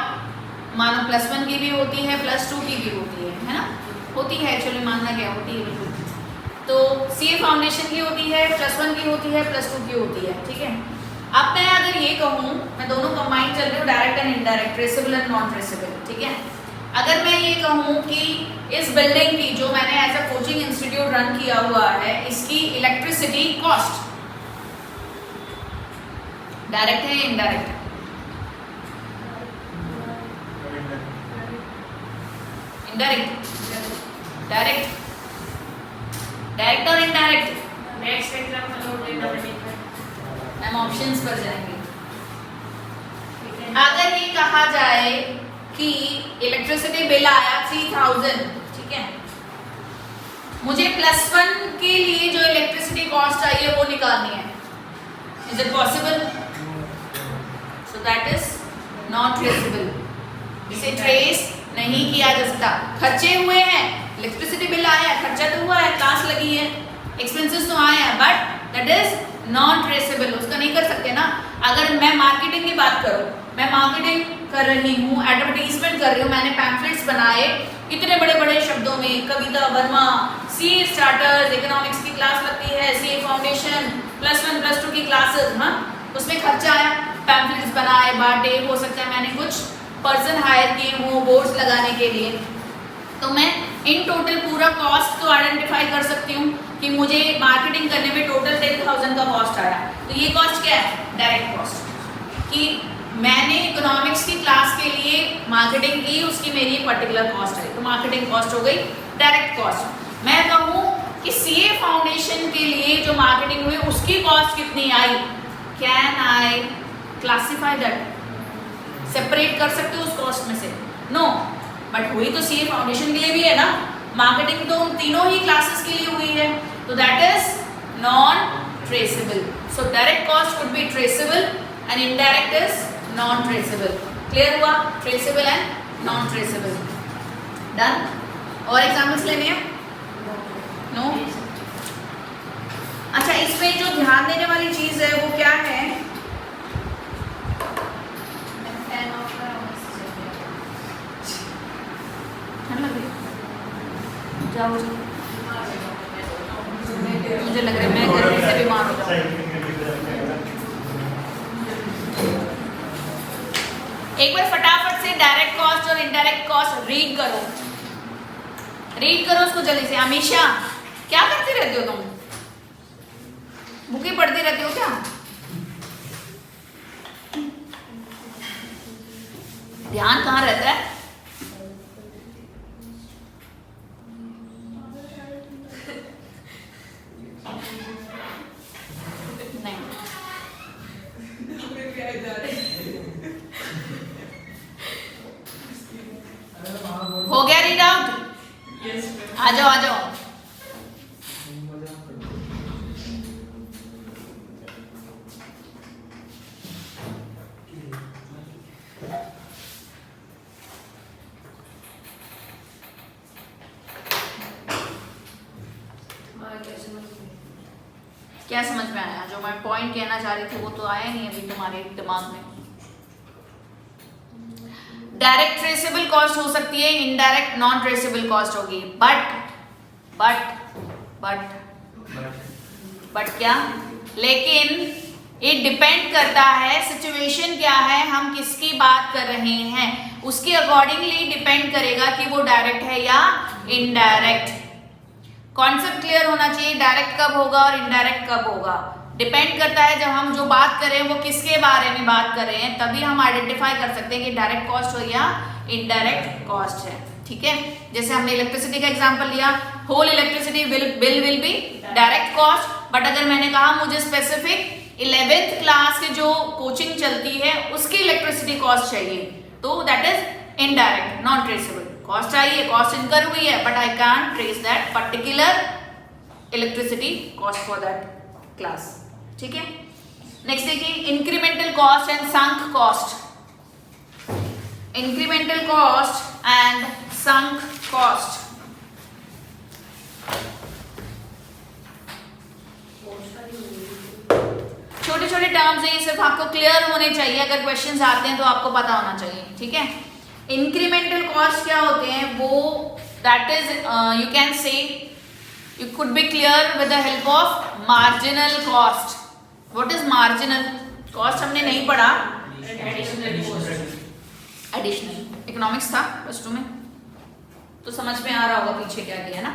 मानो +1 की भी होती है, +2 की भी होती है ना, होती है, एक्चुअली मानना क्या होती है बिल्कुल। तो सीए फाउंडेशन की होती है, +1 की होती है, +2 की होती है, ठीक है। अब मैं अगर ये कहूँ, मैं दोनों कंबाइन चल रही हूँ, direct and indirect, traceable and non traceable, ठीक है। अगर मैं ये कहूँ कि इस बिल्डिंग की, जो मैंने as a coaching institute run किया हुआ है, इसकी इलेक्ट्रिसिटी कॉस्ट डायरेक्ट है या इनडायरेक्ट है? इनडायरेक्ट, डायरेक्ट, डायरेक्ट और इनडायरेक्ट। नेक्स्ट एग्जांपल और देना पड़ेगा, हम ऑप्शंस पर जाएंगे। अगर ये कहा जाए कि इलेक्ट्रिसिटी बिल आया 3000, ठीक है, मुझे +1 के लिए जो इलेक्ट्रिसिटी कॉस्ट आई है वो निकालनी है, is it possible? So that is not traceable, इसे ट्रेस नहीं किया जा सकता। खर्चे हुए हैं, इलेक्ट्रिसिटी बिल आया है, खर्चा तो हुआ है, क्लास लगी है, एक्सपेंसेस तो आए हैं, but that is non traceable, उसका नहीं कर सकते ना। अगर मैं मार्केटिंग की बात करूं, मैं मार्केटिंग कर रही हूँ, एडवर्टीजमेंट कर रही हूँ, मैंने पैम्फलेट्स बनाए इतने बड़े बड़े शब्दों में, कविता वर्मा, सीए स्टार्टर्स, इकोनॉमिक्स की क्लास लगती है, सीए फाउंडेशन, +1 +2 की क्लासेस, हाँ उसमें खर्चा आया, पैम्फलेट्स बनाए, बांटे, हो सकता है मैंने कुछ पर्सन हायर किए हों बोर्ड्स लगाने के लिए, तो मैं इन टोटल पूरा कॉस्ट तो आइडेंटिफाई कर सकती हूँ कि मुझे मार्केटिंग करने में टोटल 10,000 का कॉस्ट आया। तो ये कॉस्ट क्या है? डायरेक्ट कॉस्ट, कि मैंने इकोनॉमिक्स की क्लास के लिए मार्केटिंग की, उसकी मेरी पर्टिकुलर कॉस्ट आई, तो मार्केटिंग कॉस्ट हो गई डायरेक्ट कॉस्ट। मैं कहूँ कि सीए फाउंडेशन के लिए जो मार्केटिंग हुई उसकी कॉस्ट कितनी आई, can I classify that, separate कर सकते हो उस कॉस्ट में से? नो, बट हुई तो सीए फाउंडेशन के लिए भी है ना, मार्केटिंग तो उन तीनों ही क्लासेस के लिए हुई है, तो that is non traceable. So direct cost could be traceable and indirect is non traceable. Clear हुआ? Traceable and non traceable. Done? और एग्जाम्पल्स लेने हैं? नो? अच्छा, इसमें जो ध्यान देने वाली चीज है वो क्या है? जाओ, मुझे लग रहा है मैं गर्मी से बीमार हो जाऊँ। एक बार फटाफट से डायरेक्ट कॉस्ट और इनडायरेक्ट कॉस्ट रीड करो, रीड करो उसको जल्दी से। हमेशा क्या करती रहती हो तुम? बुकें पढ़ती रहती हो क्या? ध्यान कहाँ रहता है? हो गया रीड आउट? आ जाओ आ जाओ। क्या समझ में आया? जो मैं पॉइंट कहना चाह रही थी वो तो आया नहीं अभी तुम्हारे दिमाग में। डायरेक्ट ट्रेसेबल कॉस्ट हो सकती है, इनडायरेक्ट नॉन ट्रेसेबल कॉस्ट होगी, बट क्या? लेकिन ये डिपेंड करता है सिचुएशन क्या है, हम किसकी बात कर रहे हैं, उसके अकॉर्डिंगली डिपेंड करेगा कि वो डायरेक्ट है या इनडायरेक्ट। कॉन्सेप्ट क्लियर होना चाहिए, डायरेक्ट कब होगा और इनडायरेक्ट कब होगा। डिपेंड करता है, जब हम जो बात कर रहे हैं वो किसके बारे में बात कर रहे हैं, तभी हम आइडेंटिफाई कर सकते हैं कि डायरेक्ट कॉस्ट हो या इनडायरेक्ट कॉस्ट है। ठीक है, जैसे हमने इलेक्ट्रिसिटी का एग्जांपल लिया, whole electricity bill will be direct cost, but अगर मैंने कहा मुझे स्पेसिफिक 11th क्लास की जो कोचिंग चलती है उसकी इलेक्ट्रिसिटी कॉस्ट चाहिए, तो that is indirect, non traceable. Cost आई है, कॉस्ट इनकर हुई है, but I can't trace that particular electricity cost for that class. ठीक है, नेक्स्ट देखिए, incremental cost and sunk cost. Incremental cost and sunk cost. छोटे छोटे टर्म्स हैं, ये सिर्फ आपको क्लियर होने चाहिए, अगर क्वेश्चंस आते हैं तो आपको पता होना चाहिए। ठीक है, इंक्रीमेंटल कॉस्ट क्या होते हैं? वो that is you can say you could be clear with the help of marginal cost. What is marginal cost? हमने नहीं पढ़ा, additional इकोनॉमिक्स था +2 में, तो समझ में आ रहा होगा पीछे क्या किया ना।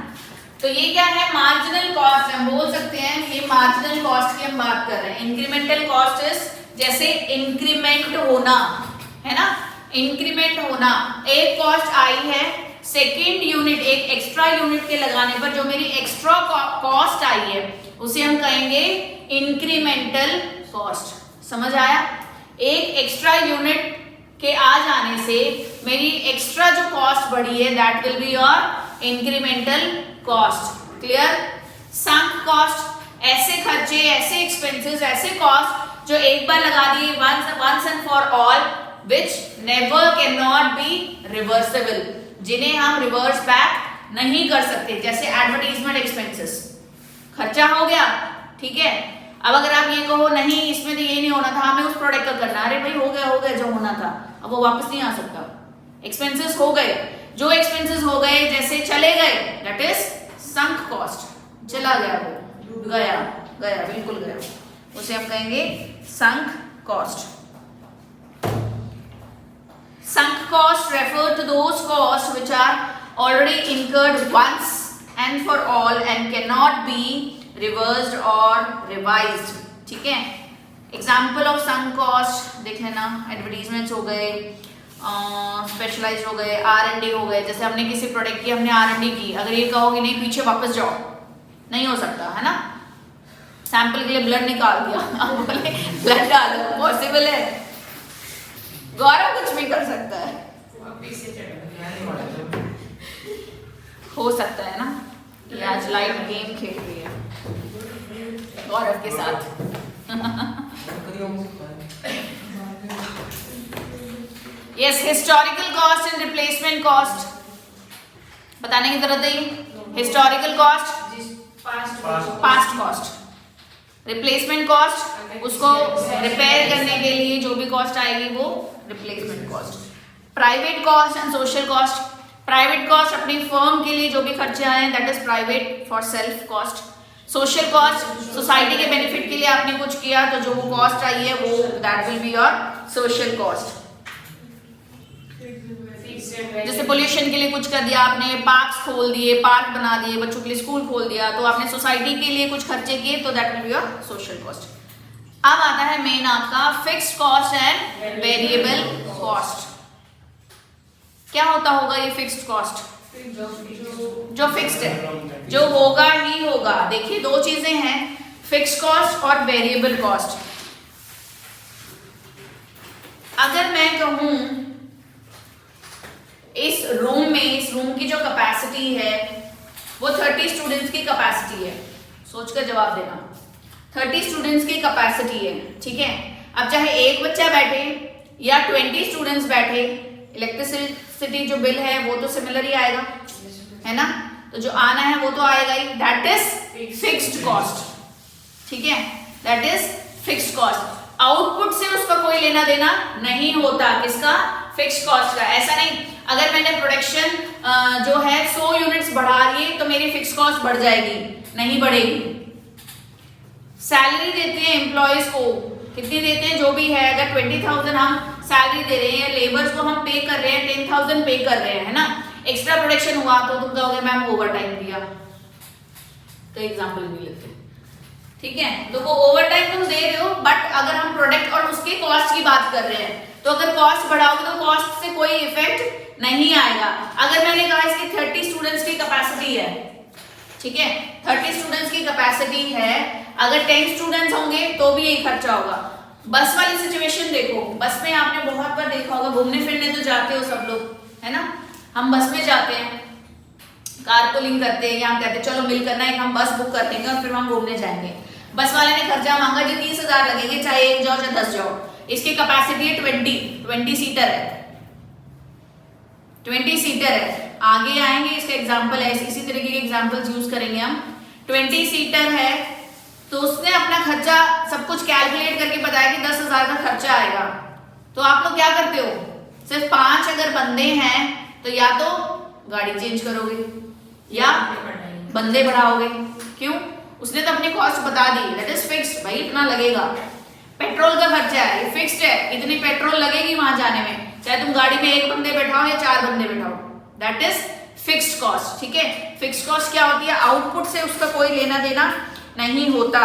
तो ये क्या है? Marginal cost. हम बोल सकते हैं ये मार्जिनल कॉस्ट की हम बात कर रहे हैं। इंक्रीमेंटल कॉस्ट इज जैसे इंक्रीमेंट होना है ना, इंक्रीमेंट होना, एक कॉस्ट आई है, सेकेंड यूनिट एक एक्स्ट्रा यूनिट के लगाने पर जो मेरी एक्स्ट्रा कॉस्ट आई है उसे हम कहेंगे इंक्रीमेंटल कॉस्ट। समझ आया? एक एक्स्ट्रा यूनिट के आ जाने से मेरी एक्स्ट्रा जो कॉस्ट बढ़ी है that will be your incremental cost. Clear? Sunk cost ऐसे खर्चे, ऐसे एक्सपेंसेस, ऐसे कॉस्ट जो एक बार लगा दिए once and for all, which never cannot be reversible, जिन्हें हम रिवर्स बैक नहीं कर सकते, जैसे एडवर्टाइजमेंट एक्सपेंसेस, खर्चा हो गया, ठीक है। अब अगर आप ये कहो नहीं इसमें तो ये नहीं होना था, हमें उस प्रोडक्ट का करना, अरे भाई हो गया जो होना था, अब वो वापस नहीं आ सकता। एक्सपेंसेस हो गए, जो एक्सपेंसेस हो गए जैसे चले गए, दैट इज संक कॉस्ट, चला गया, वो गया बिल्कुल गया, उसे हम कहेंगे sunk cost. Sunk costs refer to those costs which are already incurred once and for all and cannot be reversed or revised, ठीक है। एग्जाम्पल ऑफ sunk cost देख लेना, एडवर्टीजमेंट्स हो गए, स्पेशलाइज हो गए, R&D हो गए, जैसे हमने किसी प्रोडक्ट की हमने R&D की, अगर ये कहोगे नहीं पीछे वापस जाओ, नहीं हो सकता है ना। सैंपल के लिए ब्लड निकाल दिया, आप बोले ब्लड डालो, पॉसिबल है? गौरव कुछ भी कर सकता है, हो सकता है ना। ये आज लाइव गेम खेल रही है गौरव के साथ। Yes, historical cost and replacement cost बताने की जरूरत है। Historical cost past cost, replacement cost उसको रिपेयर करने के लिए जो भी कॉस्ट आएगी वो replacement cost. Private cost and social cost, private cost अपनी फर्म के लिए जो भी खर्चे आए हैं that is private for self cost. Social cost society के बेनिफिट के लिए आपने कुछ किया तो जो वो कॉस्ट आई है वो that will be your social cost. जैसे पोल्यूशन के लिए कुछ कर दिया आपने, पार्क्स खोल दिए, पार्क बना दिए, बच्चों के लिए स्कूल खोल दिया, तो आपने सोसाइटी के लिए कुछ खर्चे किए तो that will be your social cost. अब आता है मेन आपका fixed cost and variable cost. क्या होता होगा ये फिक्स्ड कॉस्ट? जो फिक्स्ड है, जो होगा ही होगा। देखिए दो चीजें हैं, फिक्स्ड कॉस्ट और वेरिएबल कॉस्ट। अगर मैं कहूं इस रूम की जो कैपेसिटी है वो 30 स्टूडेंट्स की कैपेसिटी है, सोचकर जवाब देना। 30 स्टूडेंट्स की कैपेसिटी है, ठीक है। अब चाहे एक बच्चा बैठे या 20 स्टूडेंट्स बैठे, इलेक्ट्रिसिटी जो बिल है वो तो सिमिलर ही आएगा, है ना। तो जो आना है वो तो आएगा ही, दैट इज फिक्स्ड कॉस्ट, ठीक है, that is fixed cost. Output से उसका कोई लेना देना नहीं होता, किसका? फिक्स्ड कॉस्ट का। ऐसा नहीं अगर मैंने प्रोडक्शन जो है 100 यूनिट्स बढ़ा लिए तो मेरी फिक्स्ड कॉस्ट बढ़ जाएगी, नहीं बढ़ेगी। सैलरी देते हैं एम्प्लॉयज को, कितनी देते हैं जो भी है, अगर 20,000 हम सैलरी दे रहे हैं, लेबर्स को हम पे कर रहे हैं 10,000 पे कर रहे हैं, है ना। एक्स्ट्रा प्रोडक्शन हुआ तो तुम कहोगे मैम ओवर टाइम दिया, तो एग्जाम्पल भी लेते हैं, ठीक है। तो वो ओवर टाइम तुम दे रहे हो, बट अगर हम प्रोडक्ट और उसके कॉस्ट की बात कर रहे हैं तो अगर कॉस्ट बढ़ाओगे तो कॉस्ट से कोई इफेक्ट नहीं आएगा। अगर मैंने कहा इसकी 30 स्टूडेंट्स की कैपेसिटी है, ठीक है, 30 स्टूडेंट्स की कैपेसिटी है, अगर 10 स्टूडेंट्स होंगे तो भी यही खर्चा होगा। बस वाली सिचुएशन देखो, बस में आपने बहुत बार देखा होगा, घूमने फिरने तो जाते हो सब लोग, है ना। हम बस में जाते हैं, कारपूलिंग करते हैं, या हम कहते हैं चलो मिलकर ना एक हम बस बुक कर लेंगे और फिर हम घूमने जाएंगे। बस वाले ने खर्चा मांगा जी 30,000 लगेंगे, चाहे एक जाओ चाहे 10 जाओ। इसकी कैपेसिटी है 20 सीटर है, 20 सीटर है। आगे आएंगे इसका एग्जाम्पल है, इसी तरीके के एग्जाम्पल्स यूज करेंगे हम। 20 सीटर है तो उसने अपना खर्चा सब कुछ कैलकुलेट करके बताया कि 10,000 का खर्चा आएगा। तो आप लोग क्या करते हो, सिर्फ 5 अगर बंदे हैं तो या तो गाड़ी चेंज करोगे या बंदे बढ़ाओगे। क्यों? उसने तो अपनी कॉस्ट बता दी, दैट इज फिक्स्ड, भाई इतना लगेगा। पेट्रोल का खर्चा है, ये फिक्स्ड है, इतनी पेट्रोल लगेगी वहां जाने में, चाहे तुम गाड़ी में 1 बंदे बैठाओ या 4 बंदे बैठाओ, दैट इज फिक्स्ड कॉस्ट, ठीक है। फिक्स्ड कॉस्ट क्या होती है? आउटपुट से उसका कोई लेना देना नहीं होता।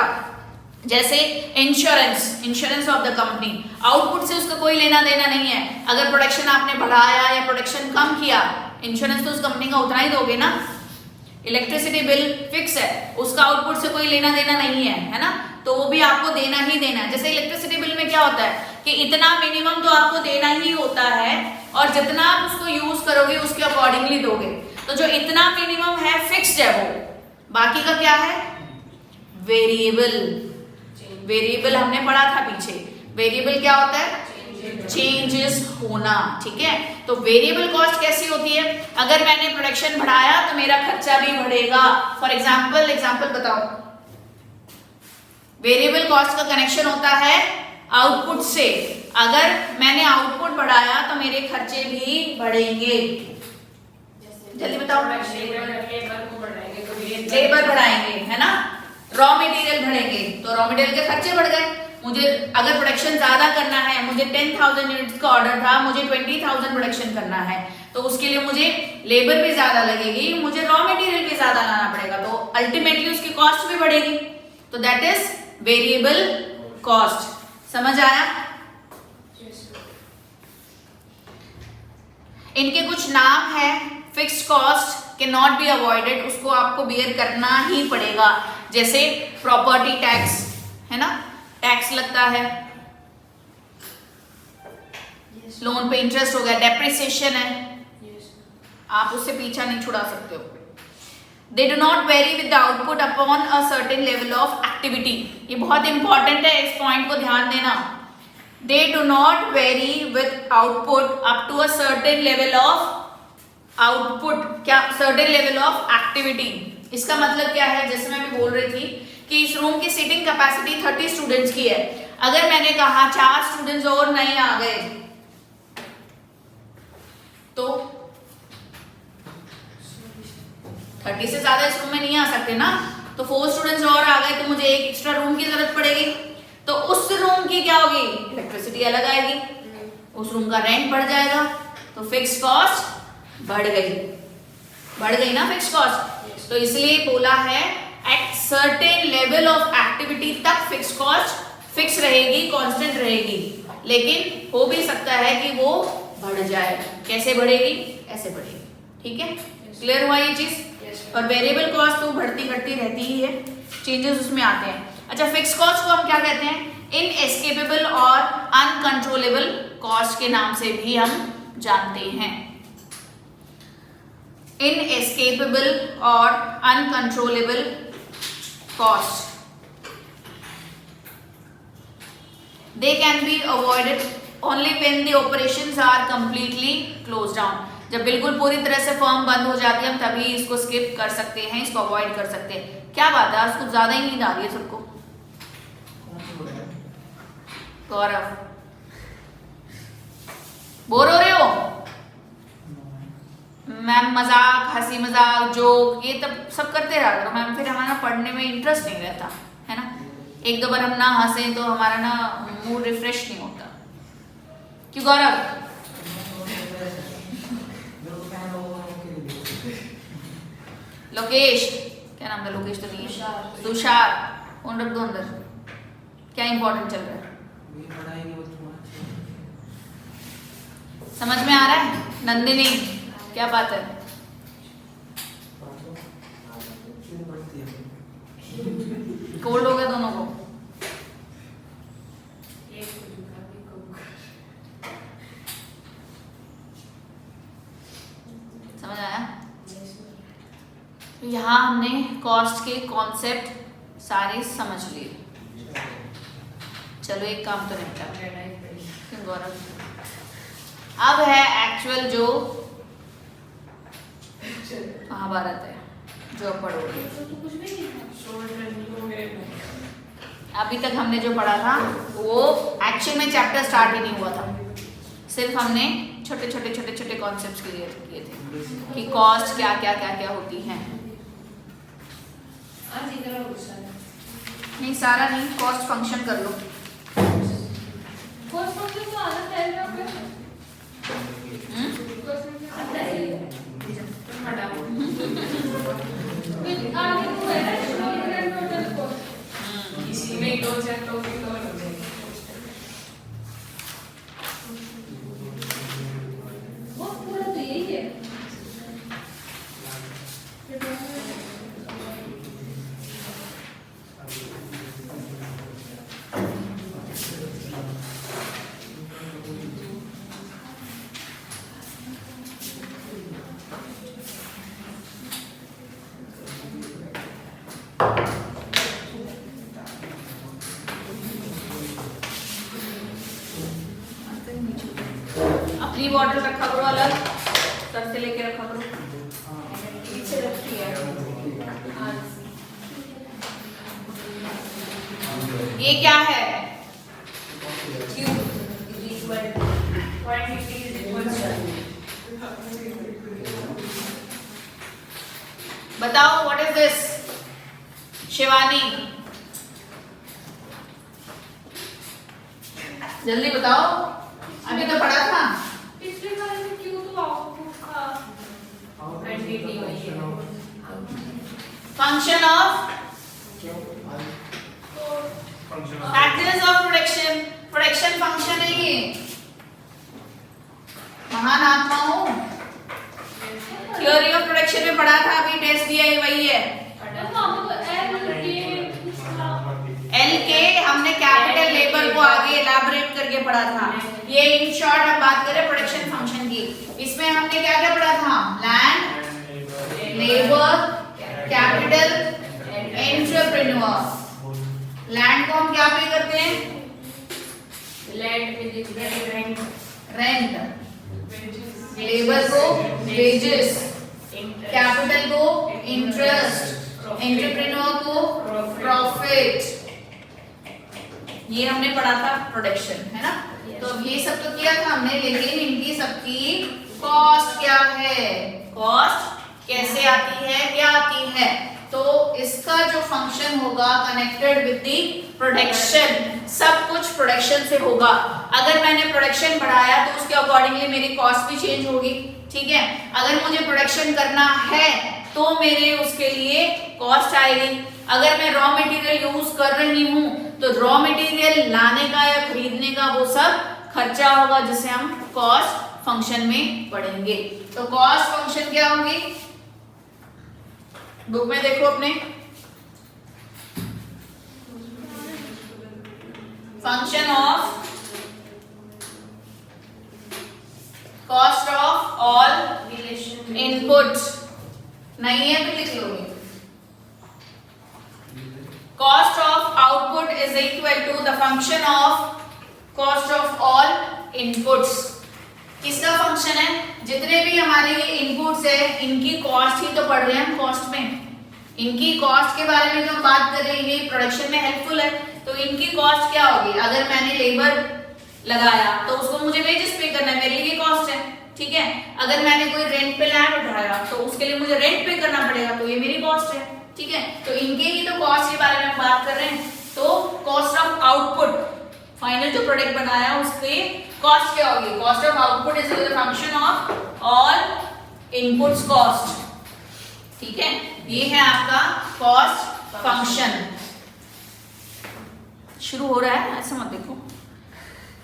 जैसे insurance of the company, output से उसका कोई लेना देना नहीं है। अगर प्रोडक्शन आपने बढ़ाया या प्रोडक्शन कम किया, इंश्योरेंस तो उस कंपनी का उतना ही दोगे ना। इलेक्ट्रिसिटी बिल फिक्स है, उसका आउटपुट से कोई लेना देना नहीं है ना, तो वो भी आपको देना ही देना है। जैसे इलेक्ट्रिसिटी बिल में क्या होता है कि इतना मिनिमम तो आपको देना ही होता है, और जितना आप उसको यूज करोगे उसके अकॉर्डिंगली दोगे। तो जो इतना मिनिमम है फिक्स्ड है वो, बाकी का क्या है? वेरिएबल। वेरिएबल हमने पढ़ा था पीछे, वेरिएबल क्या होता है? चेंजेस होना, ठीक है। तो वेरिएबल कॉस्ट कैसी होती है, अगर मैंने प्रोडक्शन बढ़ाया तो मेरा खर्चा भी बढ़ेगा। फॉर एग्जाम्पल बताओ, वेरिएबल कॉस्ट का कनेक्शन होता है आउटपुट से, अगर मैंने आउटपुट बढ़ाया तो मेरे खर्चे भी बढ़ेंगे। जल्दी बताओ। लेबर बढ़ाएंगे, है ना, रॉ मटेरियल बढ़ेंगे, तो रॉ मटेरियल के खर्चे बढ़ गए। मुझे अगर प्रोडक्शन ज्यादा करना है, मुझे 10,000 यूनिट्स का ऑर्डर था, मुझे 20,000 प्रोडक्शन करना है, तो उसके लिए मुझे लेबर भी ज्यादा लगेगी, मुझे रॉ मटेरियल भी ज्यादा लाना पड़ेगा, तो अल्टीमेटली उसकी कॉस्ट भी बढ़ेगी। तो दैट इज वेरिएबल कॉस्ट। समझ आया? इनके कुछ नाम है। Fixed cost can not be avoided, उसको आपको बियर करना ही पड़ेगा। जैसे प्रॉपर्टी टैक्स, है ना, टैक्स लगता है, लोन पे इंटरेस्ट हो गया, डेप्रिसिएशन है, आप उससे पीछा नहीं छुड़ा सकते हो। They do not vary with the output upon a certain level of activity. ये बहुत इंपॉर्टेंट है, इस पॉइंट को ध्यान देना। They do not vary with output up to a certain level of output, क्या certain level of activity। इसका मतलब क्या है, जैसे मैं भी बोल रही थी कि इस रूम की सीटिंग कैपेसिटी 30 स्टूडेंट्स की है, अगर मैंने कहा 4 स्टूडेंट्स और नहीं आ गए तो 30 से ज्यादा इस रूम में नहीं आ सकते ना, तो 4 स्टूडेंट्स और आ गए तो मुझे एक एक्स्ट्रा रूम की जरूरत पड़ेगी, तो उस रूम की क्या होगी, इलेक्ट्रिसिटी अलग आएगी, उस रूम का रेंट बढ़ जाएगा, तो फिक्स कॉस्ट बढ़ गई ना फिक्स कॉस्ट। तो इसलिए बोला है at certain level of activity तक फिक्स कॉस्ट फिक्स रहेगी, कांस्टेंट रहेगी, लेकिन हो भी सकता है कि वो बढ़ जाए। कैसे बढ़ेगी, ऐसे बढ़ेगी, ठीक है, क्लियर हुआ ये चीज। और वेरिएबल कॉस्ट तो बढ़ती घटती रहती ही है, चेंजेस उसमें आते हैं। अच्छा, फिक्स कॉस्ट को हम क्या कहते हैं, इनएस्केपेबल और अनकंट्रोलेबल कॉस्ट के नाम से भी हम जानते हैं। इनएस्केपेबल और uncontrollable cost, they can be avoided only when the operations are completely closed down। जब बिल्कुल पूरी तरह से फर्म बंद हो जाती है हम तभी इसको स्किप कर सकते हैं, इसको अवॉइड कर सकते हैं। क्या बात है, आज कुछ ज्यादा ही नींद आ रही है सबको। गौरव, बोर हो रहे हो? मैम मजाक, हंसी मजाक, जोक, ये तब सब करते रहा करो मैम, फिर हमारा पढ़ने में इंटरेस्ट नहीं रहता है ना। एक दो बार हम ना हंसे तो हमारा ना मूड रिफ्रेश नहीं होता। क्यों गौरव? लोकेश, क्या नाम था, लोकेश तो नहीं है, तुषार, कौन रख दो अंदर, क्या इंपॉर्टेंट चल रहा है, समझ में आ रहा है? नंदिनी, क्या बात है? कोल्ड हो गया दोनों को? समझ आया? तो यहाँ हमने कॉस्ट के कॉन्सेप्ट सारे समझ लिए। चलो एक काम तो निपटा। क्यों गौरव? अब है एक्चुअल जो महाभारत है, जो पढ़ोगे। अभी तक हमने जो पढ़ा था वो एक्चुअल में चैप्टर स्टार्ट ही नहीं हुआ था, सिर्फ हमने छोटे छोटे छोटे छोटे कॉन्सेप्ट्स क्लियर किए थे कि कॉस्ट क्या क्या क्या क्या होती है। नहीं सारा नहीं, कॉस्ट फंक्शन कर लो। कॉस्ट फंक्शन तो आदत है ना पे, आता है आगे तो है ना टोटल कॉस्ट, इसी में दो चार टॉपिक और हो जाएंगे। वो पूरा तो यही है। अपनी बॉटल रखा करो अलग, सर से लेके रखा करो। पीछे रखी है। ये क्या है? Q is equal 150 is equal to बताओ व्हाट इज दिस? शिवानी जल्दी बताओ, अभी तो पढ़ा था। पिछले बार में Q तो आउटपुट का क्वांटिटी वही है। Function of factors of production, production function है ये। महान आत्माओं, थ्योरी ऑफ प्रोडक्शन में पढ़ा था, अभी टेस्ट दिया ये वही है। एल के हमने कैपिटल लेबर को आगे इलैबोरेट करके पढ़ा था। ये इन शॉर्ट हम बात करें प्रोडक्शन फंक्शन की। इसमें हमने क्या क्या पढ़ा था? Land, labour, capital, entrepreneur. Land को हम क्या पे करते हैं? लैंड पे लिखते हैं रेंट, रेंट। लेबर को वेजेस, कैपिटल को इंटरेस्ट, एंटरप्रेन्योर को प्रॉफिट। ये हमने पढ़ा था प्रोडक्शन, है ना? तो अब ये सब तो किया था हमने, लेकिन इनकी सबकी कॉस्ट क्या है, कॉस्ट कैसे आती है, क्या आती है? तो इसका जो फंक्शन होगा कनेक्टेड विद दी प्रोडक्शन, सब कुछ प्रोडक्शन से होगा। अगर मैंने प्रोडक्शन बढ़ाया तो उसके अकॉर्डिंगली मेरी कॉस्ट भी चेंज होगी, ठीक है? अगर मुझे प्रोडक्शन करना है तो मेरे उसके लिए कॉस्ट आएगी। अगर मैं रॉ मटेरियल यूज कर रही हूँ तो रॉ मटेरियल लाने का या खरीदने का वो सब खर्चा होगा, जिसे हम कॉस्ट फंक्शन में पढ़ेंगे। तो कॉस्ट फंक्शन क्या होगी? बुक में देखो अपने, function of cost of all input, नहीं है तो लिख लोगे। Cost of output is equal to the function of cost of all inputs. किसका फंक्शन है? जितने भी हमारे ये इनपुट्स है इनकी कॉस्ट ही तो पढ़ रहे हैं हम कॉस्ट में। इनकी कॉस्ट के बारे में जो हम बात कर रहे हैं ये प्रोडक्शन में हेल्पफुल है। तो इनकी कॉस्ट क्या होगी? अगर मैंने लेबर लगाया तो उसको मुझे वेजेस पे करना है, मेरे लिए कॉस्ट है, ठीक है? अगर मैंने कोई रेंट पे लैंड उठाया तो उसके लिए मुझे रेंट पे करना पड़ेगा, तो ये मेरी कॉस्ट है, ठीक है? तो इनके ही तो कॉस्ट के बारे में हम बात कर रहे हैं। तो कॉस्ट ऑफ आउटपुट, फाइनल जो प्रोडक्ट बनाया उसके कॉस्ट क्या होगी? Cost of output is the function of all inputs cost, ठीक है? ये है आपका कॉस्ट फंक्शन। शुरू हो रहा है, ऐसा मत देखो।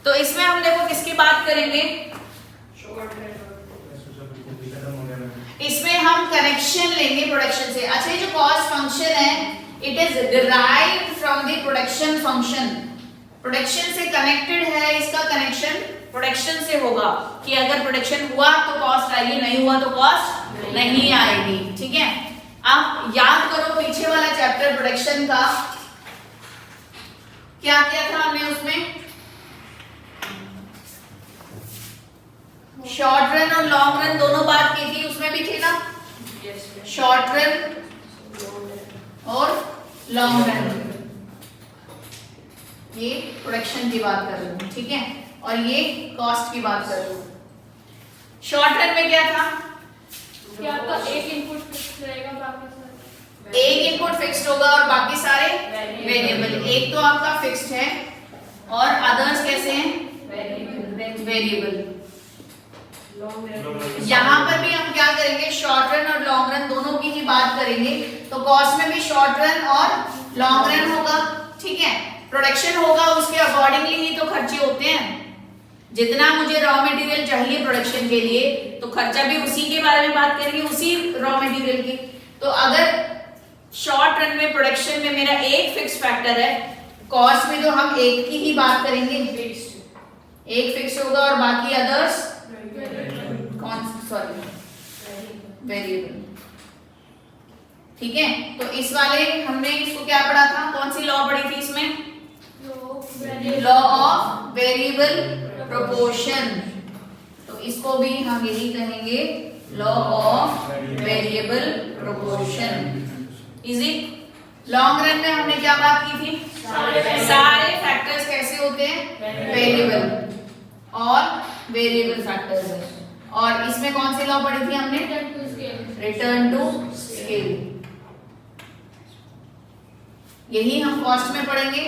तो इसमें हम देखो किसकी बात करेंगे? इसमें हम कनेक्शन लेंगे प्रोडक्शन से। अच्छा, ये जो कॉस्ट फंक्शन है it is derived from the production function, production से कनेक्टेड है। इसका कनेक्शन प्रोडक्शन से होगा कि अगर प्रोडक्शन हुआ तो कॉस्ट आएगी, नहीं हुआ तो कॉस्ट नहीं आएगी, ठीक है? आप याद करो पीछे वाला चैप्टर प्रोडक्शन का, क्या किया था हमने उसमें? शॉर्ट रन और लॉन्ग रन दोनों बात की थी, उसमें भी थी ना शॉर्ट रन और लॉन्ग रन। ये प्रोडक्शन की बात कर रही हूँ, ठीक है? और ये कॉस्ट की बात कर रही हूँ। शॉर्ट रन में क्या था? क्या आपका एक इनपुट फिक्स रहेगा, बाकी सारे एक इनपुट फिक्स्ड होगा और बाकी सारे वेरिएबल। एक तो आपका फिक्स्ड है और अदर्स कैसे हैं? वेरिएबल। यहाँ पर भी हम क्या करेंगे? शॉर्ट रन और लॉन्ग रन दोनों की ही बात करेंगे। तो कॉस्ट में भी शॉर्ट रन और लॉन्ग रन होगा, ठीक है? प्रोडक्शन होगा, उसके अकॉर्डिंगली ही तो खर्चे होते हैं। जितना मुझे रॉ मटेरियल चाहिए प्रोडक्शन के लिए तो खर्चा भी उसी के बारे में बात करेंगे, उसी रॉ मटेरियल की। तो अगर शॉर्ट रन में प्रोडक्शन में मेरा एक फिक्स फैक्टर है, कॉस्ट में तो हम एक की ही बात करेंगे, एक फिक्स होगा और बाकी अदर्स वेरिएबल, ठीक है? तो इस वाले हमने इसको क्या पढ़ा था? कौन सी लॉ पढ़ी थी इसमें? Law of variable proportion. तो तो इसको भी हम यही कहेंगे law of variable proportion. Easy. Long run में हमने क्या बात की थी? सारे फैक्टर्स कैसे होते हैं? वेरिएबल और वेरिएबल फैक्टर्स है। और इसमें कौन सी लॉ पढ़ी थी हमने? Return to scale. यही हम कॉस्ट में पढ़ेंगे।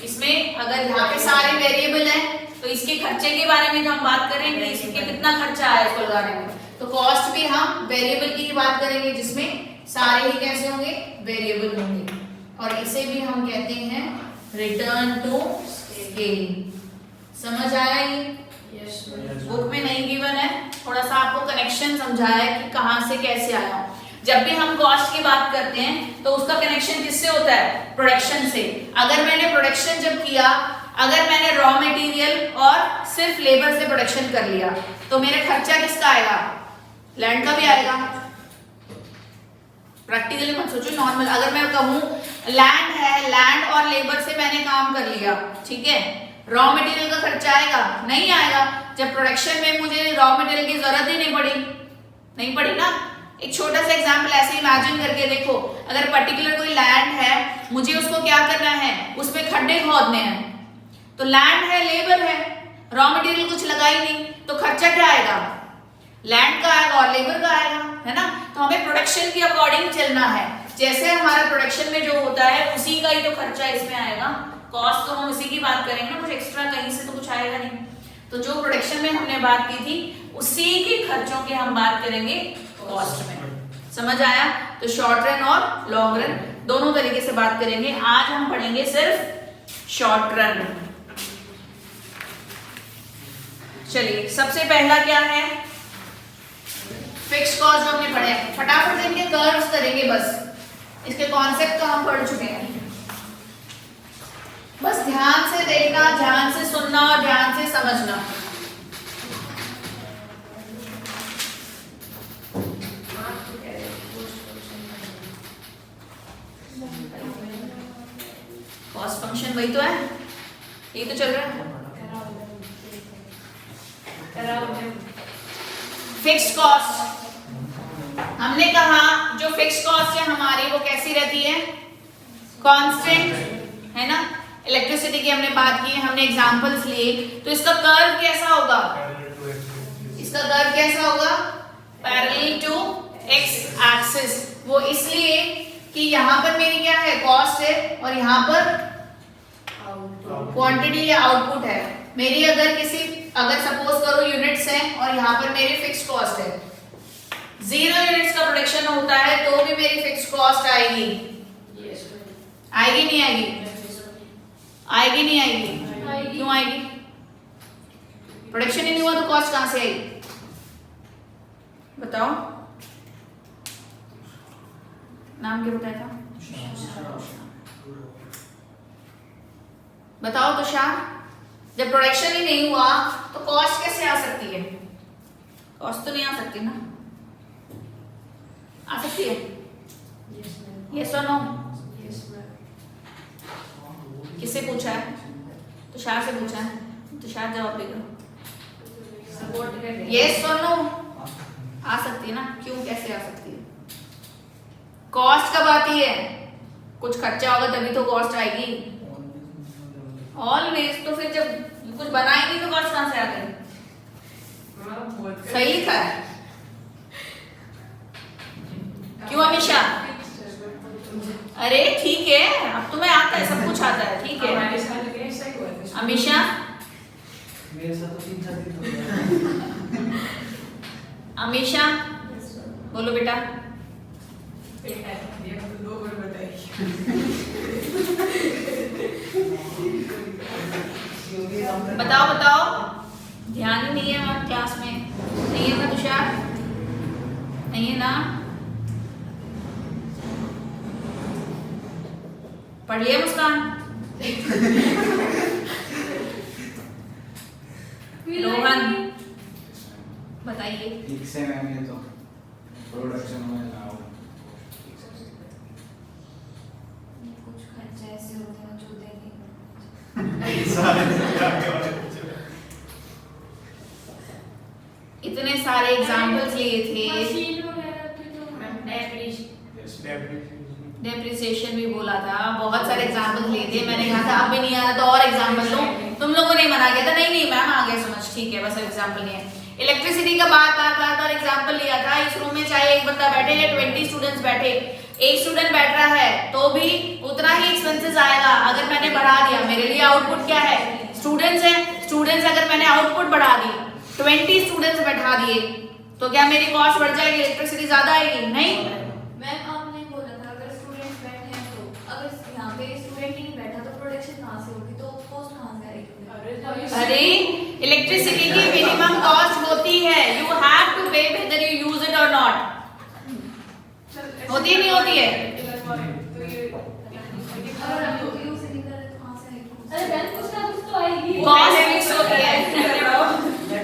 इसमें अगर यहाँ पे सारे वेरिएबल हैं तो इसके खर्चे के बारे में तो हम बात करेंगे, इसके कितना खर्चा आया इसको लगाने में। तो कॉस्ट भी हम वेरिएबल की बात करेंगे जिसमें सारे ही कैसे होंगे? वेरिएबल होंगे। और इसे भी हम कहते हैं रिटर्न टू स्केल। समझ आया ये? बुक में नहीं गिवन है, थोड़ा सा आपको कनेक्शन समझाया है कि कहां से कैसे आया हूं। जब भी हम कॉस्ट की बात करते हैं तो उसका कनेक्शन किससे होता है? प्रोडक्शन से। अगर मैंने प्रोडक्शन जब किया, अगर मैंने रॉ मटेरियल और सिर्फ लेबर से प्रोडक्शन कर लिया तो मेरा खर्चा किसका आएगा? लैंड का भी आएगा। प्रैक्टिकली मत सोचो, नॉर्मल अगर मैं कहूँ लैंड है, लैंड और लेबर से मैंने काम कर लिया, ठीक है, रॉ मटेरियल का खर्चा आएगा? नहीं आएगा। जब प्रोडक्शन में मुझे रॉ मटेरियल की जरूरत ही नहीं पड़ी ना। एक छोटा सा एग्जांपल ऐसे इमेजिन करके देखो, अगर पर्टिकुलर कोई लैंड है, मुझे उसको क्या करना है? उसमें खड्डे खोदने हैं। तो लैंड है, लेबर है, रॉ मटेरियल कुछ लगा ही नहीं, तो खर्चा क्या आएगा? लैंड का आएगा और लेबर का आएगा, है ना। तो हमें प्रोडक्शन के अकॉर्डिंग चलना है। जैसे हमारा प्रोडक्शन में जो होता है उसी का ही तो खर्चा इसमें आएगा। कॉस्ट तो हम उसी की बात करेंगे, कुछ एक्स्ट्रा कहीं से तो कुछ आएगा नहीं। तो जो प्रोडक्शन में हमने बात की थी उसी के खर्चों की हम बात करेंगे कॉस्ट में। समझ आया? तो शॉर्ट रन और लॉन्ग रन दोनों तरीके से बात करेंगे। आज हम पढ़ेंगे सिर्फ शॉर्ट रन। चलिए, सबसे पहला क्या है? फिक्स्ड कॉस्ट जो हमने पढ़े, फटाफट से इनके कर्व्स करेंगे। बस इसके कॉन्सेप्ट तो हम पढ़ चुके हैं, बस ध्यान से देखना, ध्यान से सुनना और ध्यान से समझना। कॉस्ट फंक्शन वही तो है, यही तो चल रहा है। फिक्स्ड कॉस्ट हमने कहा, जो फिक्स्ड कॉस्ट है हमारी वो कैसी रहती है? कांस्टेंट, है ना। इलेक्ट्रिसिटी की हमने बात की, हमने एग्जांपल्स लिए। तो इसका कर्व कैसा होगा? इसका कर्व कैसा होगा? Parallel to X axis. वो इसलिए कि यहाँ पर मेरी क्या है? कॉस्ट है, और यहाँ पर क्वांटिटी या आउटपुट है मेरी। अगर सपोज करो यूनिट्स हैं और यहाँ पर मेरी फिक्स्ड कॉस्ट है, 0 यूनिट्स का प्रोडक्शन होता है तो भी मेरी फिक्स्ड कॉस्ट आएगी। आएगी नहीं आएगी? आएगी नहीं आएगी? क्यों आएगी? प्रोडक्शन ही नहीं हुआ तो कॉस्ट कहां से आएगी? बताओ। नाम क्या बताया था? बताओ तुषार। जब प्रोडक्शन ही नहीं हुआ तो कॉस्ट कैसे आ सकती है? कॉस्ट तो नहीं आ सकती ना। आ सकती है? यस और नो? किससे पूछा है? तुषार से पूछा है। तुषार जवाब देगा। यस और नो? आ सकती है ना। क्यों, कैसे आ सकती है? कॉस्ट कब आती है? कुछ खर्चा होगा तभी तो कॉस्ट आएगी। ऑलवेज। तो फिर जब कुछ बना ही नहीं तो कॉस्ट कहां से आ गई? सही लिखा है। क्यों हमेशा? अरे ठीक है, अब तुम्हें आता है, सब कुछ आता है, ठीक है। हमेशा मेरे साथ तो 3-4 दिन हो गया। हमेशा बोलो बेटा। बताओ। ध्यान ही नहीं है हमारे क्लास में। नहीं है ना तुषार? नहीं है ना? पढ़ लिया मुस्कान? रोहन बताइए। ठीक से मैम, ये तो प्रोडक्शन में लाओ। कुछ खर्चे ऐसे होते हैं जो देने सारे एग्जांपल्स लिए थे। मशीन वगैरह पे तो डेप्रिसिएशन भी बोला था, बहुत सारे एग्जांपल्स लिए थे। मैंने कहा था अब भी नहीं आ रहा तो और एग्जांपल लो, तुम लोगों ने मना किया था नहीं नहीं मैम आ गया समझ, ठीक है बस एग्जांपल नहीं है। इलेक्ट्रिसिटी का बार बार एग्जांपल लिया था। इस रूम में चाहे एक बंदा बैठे या 20 स्टूडेंट्स बैठे, एक स्टूडेंट बैठ रहा है तो भी उतना ही एक्सपेंसेस आएगा। अगर मैंने बढ़ा दिया, मेरे लिए आउटपुट क्या है, स्टूडेंट्स हैं, स्टूडेंट्स अगर मैंने आउटपुट बढ़ा दी, 20 स्टूडेंट्स बैठा दिए तो क्या मेरी कॉस्ट बढ़ जाएगी, इलेक्ट्रिसिटी ज्यादा आएगी? नहीं। मैम आपने बोला था अगर स्टूडेंट्स बैठे हैं तो, अगर यहाँ पे स्टूडेंट ही नहीं बैठा तो प्रोडक्शन कहाँ से होगी, तो कॉस्ट कहाँ से आएगी? अरे इलेक्ट्रिसिटी की मिनिमम कॉस्ट होती है, यू हैव टू पे वेदर यू यूज इट और नॉट। होती है नहीं होती है? अगर हम लोग यूज नहीं कर रहे तो कहाँ से आएगी? अरे मैम कुछ ना कुछ तो आएगी। कॉस्ट फिक्स होती है।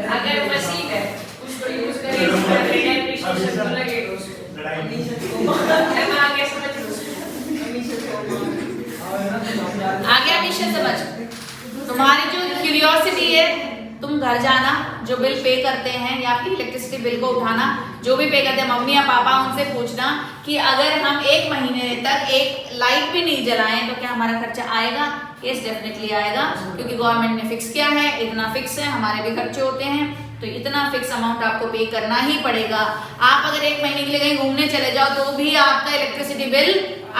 अगर मशीन है उसको यूज करेंगे डेप्रिसिएशन तो लगेगा उसको। मैं आगे समझ आ गया मिशन समझ? तुम्हारी जो क्यूरियोसिटी है, तुम घर जाना, जो बिल पे करते हैं या आपकी इलेक्ट्रिसिटी बिल को उठाना, जो भी पे करते हैं मम्मी या पापा, उनसे पूछना कि अगर हम 1 महीने तक एक लाइट भी नहीं जलाएं तो क्या हमारा खर्चा आएगा? यस डेफिनेटली आएगा, क्योंकि गवर्नमेंट ने फिक्स किया है, इतना फिक्स है, हमारे भी खर्चे होते हैं तो इतना फिक्स अमाउंट आपको पे करना ही पड़ेगा। आप अगर 1 महीने के लिए कहीं घूमने चले जाओ तो भी आपका इलेक्ट्रिसिटी बिल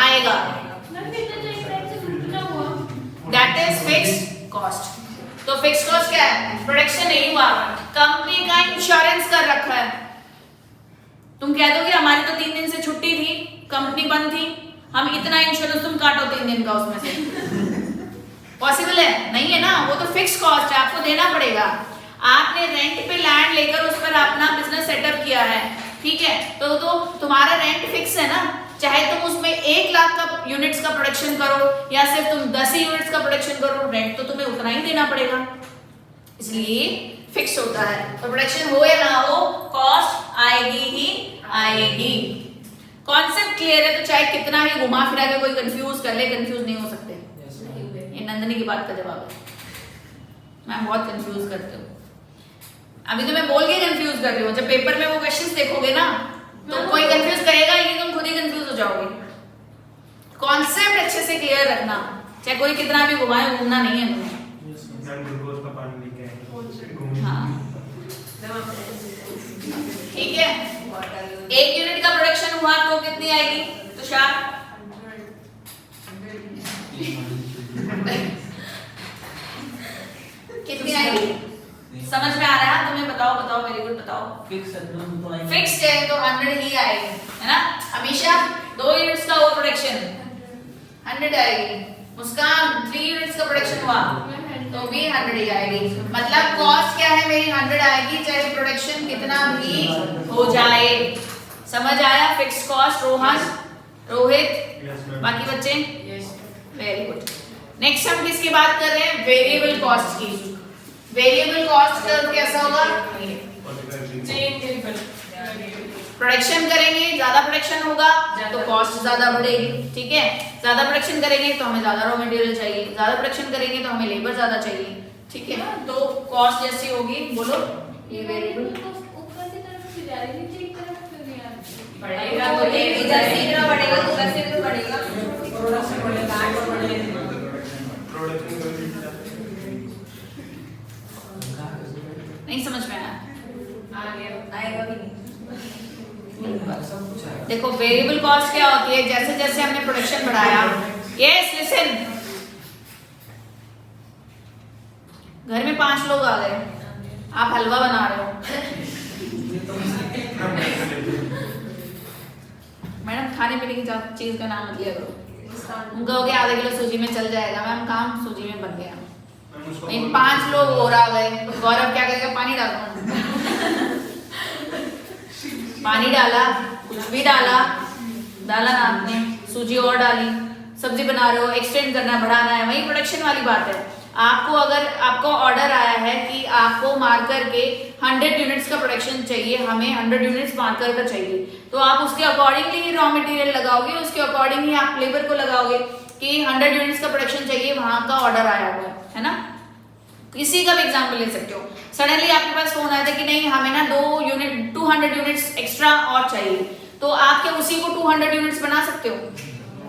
आएगा। That is fixed cost. तो फिक्स्ड कॉस्ट क्या है? प्रोडक्शन नहीं हुआ, कंपनी का इंश्योरेंस कर रखा है। तुम कह दोगे हमारी तो 3 दिन से छुट्टी थी, कंपनी बंद थी, हम इतना इंश्योरेंस तुम काटो 3 दिन का उसमें से, पॉसिबल है? नहीं है ना, वो तो फिक्स कॉस्ट है, आपको देना पड़ेगा। आपने रेंट पे लैंड लेकर उस पर अपना बिजनेस सेटअप किया है, ठीक है, तो तुम्हारा रेंट फिक्स है ना, चाहे तुम उसमें 1 लाख का यूनिट्स का प्रोडक्शन करो या सिर्फ तुम 10 ही यूनिट्स का प्रोडक्शन करो, रेंट तो तुम्हें उतना ही देना पड़ेगा, इसलिए फिक्स होता है। तो प्रोडक्शन हो या ना हो, कॉस्ट आएगी ही आएगी। कॉन्सेप्ट क्लियर है तो चाहे कितना ही घुमा फिरा के कोई कंफ्यूज कर ले, कंफ्यूज नहीं हो सकते। ये नंदनी की बात का जवाब है। मैं बहुत कंफ्यूज करती हूँ, अभी तो मैं बोल के कंफ्यूज कर रही हूँ, जब पेपर में वो क्वेश्चंस देखोगे ना तो कोई कंफ्यूज करेगा ही नहीं, तुम खुद ही कंफ्यूज हो जाओगे। कॉन्सेप्ट अच्छे से क्लियर रखना, चाहे कोई कितना भी घुमाए, घूमना नहीं है तुम्हें। हाँ ठीक है, 1 यूनिट का प्रोडक्शन हुआ तो कितनी आएगी तुषार? कितनी आएगी? समझ में आ रहा है तुम्हें? बताओ बताओ, वेरी गुड, बताओ। फिक्स्ड है तो 100 ही आएगी, है ना? हमेशा 2 यूनिट्स का वो प्रोडक्शन 100 आएगी। मुस्कान 3 यूनिट्स का प्रोडक्शन हुआ तो भी 100 ही आएगी। मतलब कॉस्ट क्या है मेरी? 100 आएगी, चाहे प्रोडक्शन कितना भी हो जाए। समझ आया? Fixed cost. रोहन, रोहित, बाकी बच्चे, वेरी गुड। नेक्स्ट हम किसकी बात कर रहे हैं? वेरिएबल कॉस्ट की। वेरिएबल कॉस्ट कैसा होगा? प्रोडक्शन करेंगे, ज्यादा प्रोडक्शन होगा तो कॉस्ट ज्यादा बढ़ेगी, ठीक है। ज्यादा प्रोडक्शन करेंगे तो हमें ज्यादा रॉ मटेरियल चाहिए, ज्यादा प्रोडक्शन करेंगे तो हमें लेबर ज्यादा चाहिए, ठीक है। तो कॉस्ट जैसी होगी, बोलो ये वेरिएबल ऊपर की तरफ से जा रही, नीचे की तरफ क्यों नहीं आ रही? बढ़ेगा तो ये इधर से इधर बढ़ेगा, उधर से इधर बढ़ेगा। प्रोडक्शन बढ़ेगा, आगे बढ़ेगा। नहीं समझ में आया? आएगा भी नहीं। देखो वेरिएबल कॉस्ट क्या होती है? जैसे जैसे हमने प्रोडक्शन बढ़ाया, यस लिसन, घर में 5 लोग आ गए, आप हलवा बना रहे हो, मैडम खाने पीने की चीज का नाम मत लिया करो। तुम कहोगे आधा किलो सूजी में चल जाएगा, मैम काम सूजी में बन गया। इन 5 लोग और आ गए, गौरव क्या करेगा? पानी डालो, पानी डाला, कुछ भी डाला ना आपने, सूजी और डाली, सब्जी बना रहे हो, एक्सटेंड करना है, बढ़ाना है, वही प्रोडक्शन वाली बात है। आपको अगर आपको ऑर्डर आया है कि आपको मार्कर के 100 यूनिट्स का प्रोडक्शन चाहिए, हमें 100 यूनिट्स मार्कर का चाहिए, तो आप उसके अकॉर्डिंगली ही रॉ मटेरियल लगाओगे, उसके अकॉर्डिंग ही आप लेबर को लगाओगे कि 100 यूनिट्स का प्रोडक्शन चाहिए, वहां का ऑर्डर आया हुआ है ना। किसी का भी एग्जाम्पल ले सकते हो। सडनली आपके पास फोन आया था कि नहीं हमें ना 200 यूनिट्स एक्स्ट्रा और चाहिए, तो आप क्या उसी को 200 यूनिट्स बना सकते हो?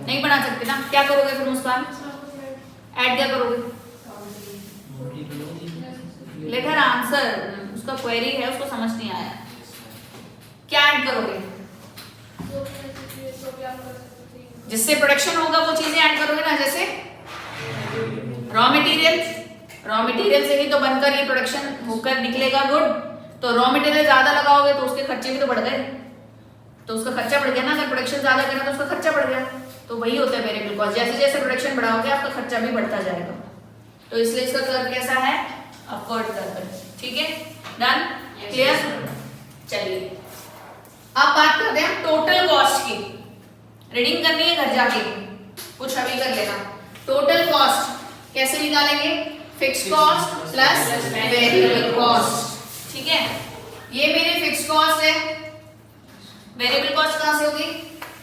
नहीं बना सकते ना। क्या करोगे फिर मुस्कान? ऐड क्या करोगे? लेटर आंसर, उसका क्वेरी है, उसको समझ नहीं आया, क्या ऐड करोगे? जिससे प्रोडक्शन होगा वो चीजें ऐड करोगे ना, जैसे रॉ मटेरियल से ही तो बनकर ये प्रोडक्शन होकर निकलेगा गुड। तो रॉ मटेरियल ज्यादा लगाओगे तो उसके खर्चे भी तो बढ़ गए, तो उसका खर्चा बढ़ गया ना। अगर प्रोडक्शन ज्यादा करना तो उसका खर्चा बढ़ गया, तो वही होता है वेरिएबल कॉस्ट। जैसे जैसे प्रोडक्शन बढ़ाओगे आपका खर्चा भी बढ़ता जाएगा, तो इसलिए इसका कर्व कैसा है? Upward curve. ठीक है, डन, क्लियर। चलिए अब बात करते हैं टोटल कॉस्ट की। रीडिंग करनी है घर जाके, कुछ अभी कर लेना। टोटल कॉस्ट कैसे निकालेंगे? Fix cost plus variable cost. ठीक है, ये मेरी फिक्स कॉस्ट है, वेरिएबल कॉस्ट कहां से होगी?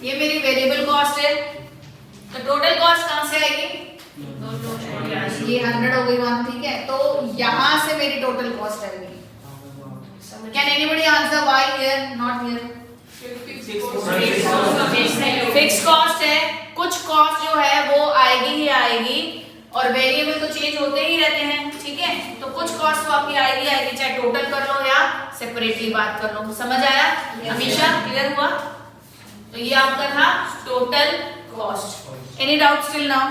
ये मेरी वेरिएबल कॉस्ट है, तो टोटल कॉस्ट कहां से आएगी? ये 100 हो गई 1, ठीक है। तो यहां से मेरी टोटल कॉस्ट आएगी। Can anybody answer why here not here? Fix cost है, कुछ कॉस्ट जो है वो आएगी ही आएगी, और वेरिएबल तो चेंज होते ही रहते हैं। ठीक है, तो कुछ कॉस्ट तो आपकी आएगी, चाहे टोटल कर लो या सेपरेटली बात कर लो। समझ आया? हमेशा क्लियर हुआ? तो ये आपका था total cost. Any doubt still now?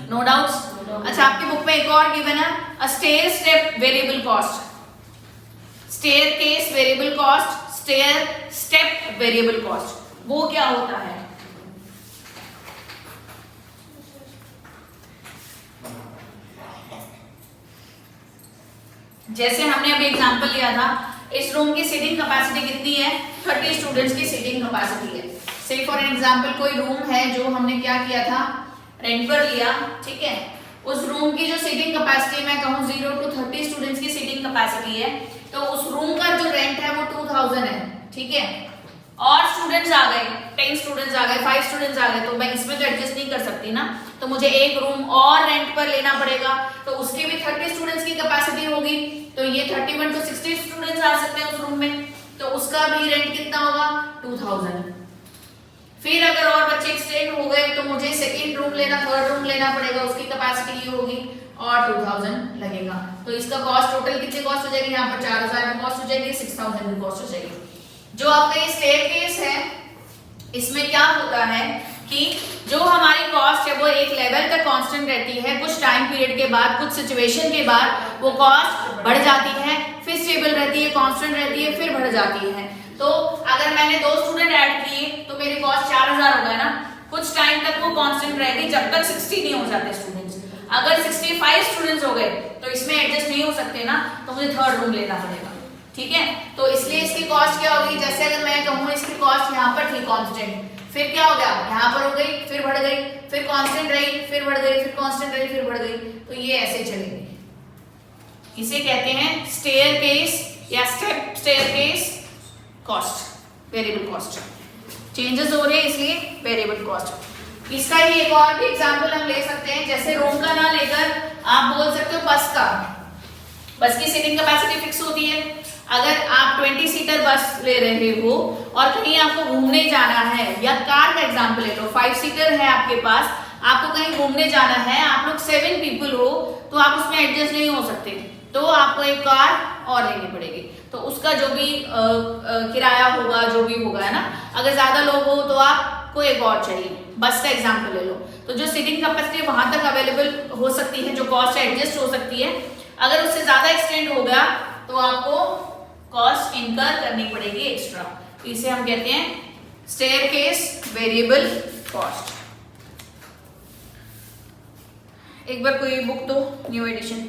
No doubts? अच्छा, आपकी बुक में एक और गिवन है, a stair step variable cost, staircase variable cost, stair step variable cost. वो क्या होता है? जैसे हमने अभी एग्जांपल लिया था, इस रूम की सीटिंग कैपेसिटी कितनी है? 30 स्टूडेंट्स की सीटिंग कैपेसिटी है। से फॉर एग्जांपल कोई रूम है जो हमने क्या किया था, रेंट पर लिया। ठीक है, उस रूम की जो सीटिंग कैपेसिटी मैं कहूँ 0 to 30 स्टूडेंट्स की सीटिंग कैपेसिटी है, तो उस रूम का जो रेंट है वो 2000 है। ठीक है, और स्टूडेंट्स आ गए, 10 स्टूडेंट्स आ गए, 5 स्टूडेंट्स आ गए, तो मैं इसमें तो एडजस्ट नहीं कर सकती ना, तो मुझे एक रूम और रेंट पर लेना पड़ेगा। तो उसके भी 30 स्टूडेंट्स की कैपेसिटी होगी, तो ये 31 to 60 स्टूडेंट्स आ सकते हैं उस रूम में, तो उसका भी रेंट कितना होगा? 2000। फिर अगर और बच्चे एक्सटेंड हो गए तो मुझे सेकंड रूम लेना, थर्ड रूम लेना पड़ेगा, उसकी कैपेसिटी ये होगी और 2000 लगेगा। तो इसका कॉस्ट टोटल कितनी कॉस्ट हो जाएगी? यहाँ पर 4000 की कॉस्ट हो जाएगी, 6000 की कॉस्ट हो जाएगी। जो आपका ये स्टेयरकेस है, इसमें क्या होता है कि जो हमारी कॉस्ट है वो एक लेवल तक कांस्टेंट रहती है, कुछ टाइम पीरियड के बाद, कुछ सिचुएशन के बाद वो कॉस्ट बढ़ जाती है, फिर स्टेबल रहती है, कांस्टेंट रहती है, फिर बढ़ जाती है। तो अगर मैंने 2 स्टूडेंट ऐड किए तो मेरी कॉस्ट 4000 हो गया ना, कुछ टाइम तक वो कांस्टेंट रहेगी जब तक 60 नहीं हो जाते स्टूडेंट्स। अगर 65 स्टूडेंट्स हो गए तो इसमें एडजस्ट नहीं हो सकते ना, तो मुझे थर्ड रूम लेना पड़ेगा। ठीक है, तो इसलिए इसकी कॉस्ट क्या होगी? जैसे अगर मैं कहूँ इसकी कॉस्ट यहाँ पर थी कांस्टेंट, फिर क्या हो गया? यहाँ पर हो गई, फिर बढ़ गई, फिर कांस्टेंट रही, फिर बढ़ गई, फिर कांस्टेंट रही, फिर बढ़ गई, तो ये ऐसे चलेगी। इसे कहते हैं स्टेयरकेस या step staircase cost, variable cost. Changes हो रहे हैं इसलिए वेरिएबल कॉस्ट। इसका ही एक और भी एग्जांपल हम ले सकते हैं, जैसे रूम का ना लेकर आप बोल सकते हो बस का। बस की सीटिंग कैपेसिटी फिक्स होती है। अगर आप 20 सीटर बस ले रहे हो और कहीं आपको घूमने जाना है, या कार का एग्जांपल ले लो, 5 सीटर है आपके पास, आपको कहीं घूमने जाना है, आप लोग 7 पीपल हो, तो आप उसमें एडजस्ट नहीं हो सकते, तो आपको एक कार और लेनी पड़ेगी। तो उसका जो भी किराया होगा, जो भी होगा, है ना। अगर ज्यादा लोग हो तो आपको एक और चाहिए। बस का एग्जांपल ले लो, तो जो सीटिंग कैपेसिटी वहां तक अवेलेबल हो सकती है, जो कॉस्ट एडजस्ट हो सकती है, अगर उससे ज्यादा एक्सटेंड हो गया तो आपको कॉस्ट इनकर करनी पड़ेगी एक्स्ट्रा। तो इसे हम कहते हैं स्टेयरकेस वेरिएबल कॉस्ट। एक बार कोई बुक तो न्यू एडिशन,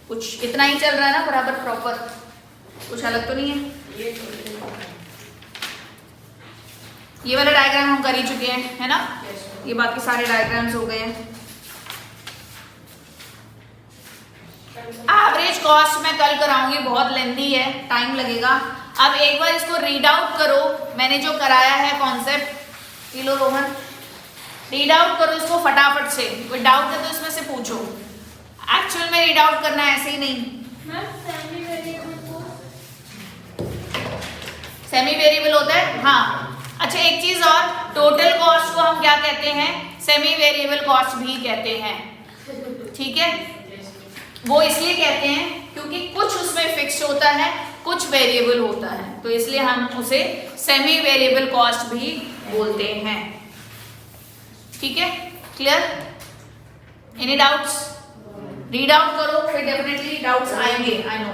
कुछ इतना ही चल रहा है ना बराबर प्रॉपर, कुछ अलग तो नहीं है। ये वाला डायग्राम हम कर ही चुके हैं, है ना। ये बाकी सारे डायग्राम्स हो गए हैं। एवरेज कॉस्ट मैं कल कराऊंगी, बहुत लेंथी है, टाइम लगेगा। अब एक बार इसको रीड आउट करो, मैंने जो कराया है कॉन्सेप्ट। लो रोहन, रीड आउट करो इसको फटाफट से, कोई डाउट है तो इसमें से पूछो। एक्चुअल में रीड आउट करना है, ऐसे ही नहीं। सेमी वेरिएबल होता है, हाँ। अच्छा एक चीज और, टोटल कॉस्ट को हम क्या कहते हैं? सेमी वेरिएबल कॉस्ट भी कहते हैं, ठीक है। वो इसलिए कहते हैं क्योंकि कुछ उसमें फिक्स होता है, कुछ वेरिएबल होता है, तो इसलिए हम उसे सेमी वेरिएबल कॉस्ट भी बोलते हैं, ठीक है। Clear? Any doubts? Read out करो, फिर डेफिनेटली डाउट्स आएंगे, आई नो।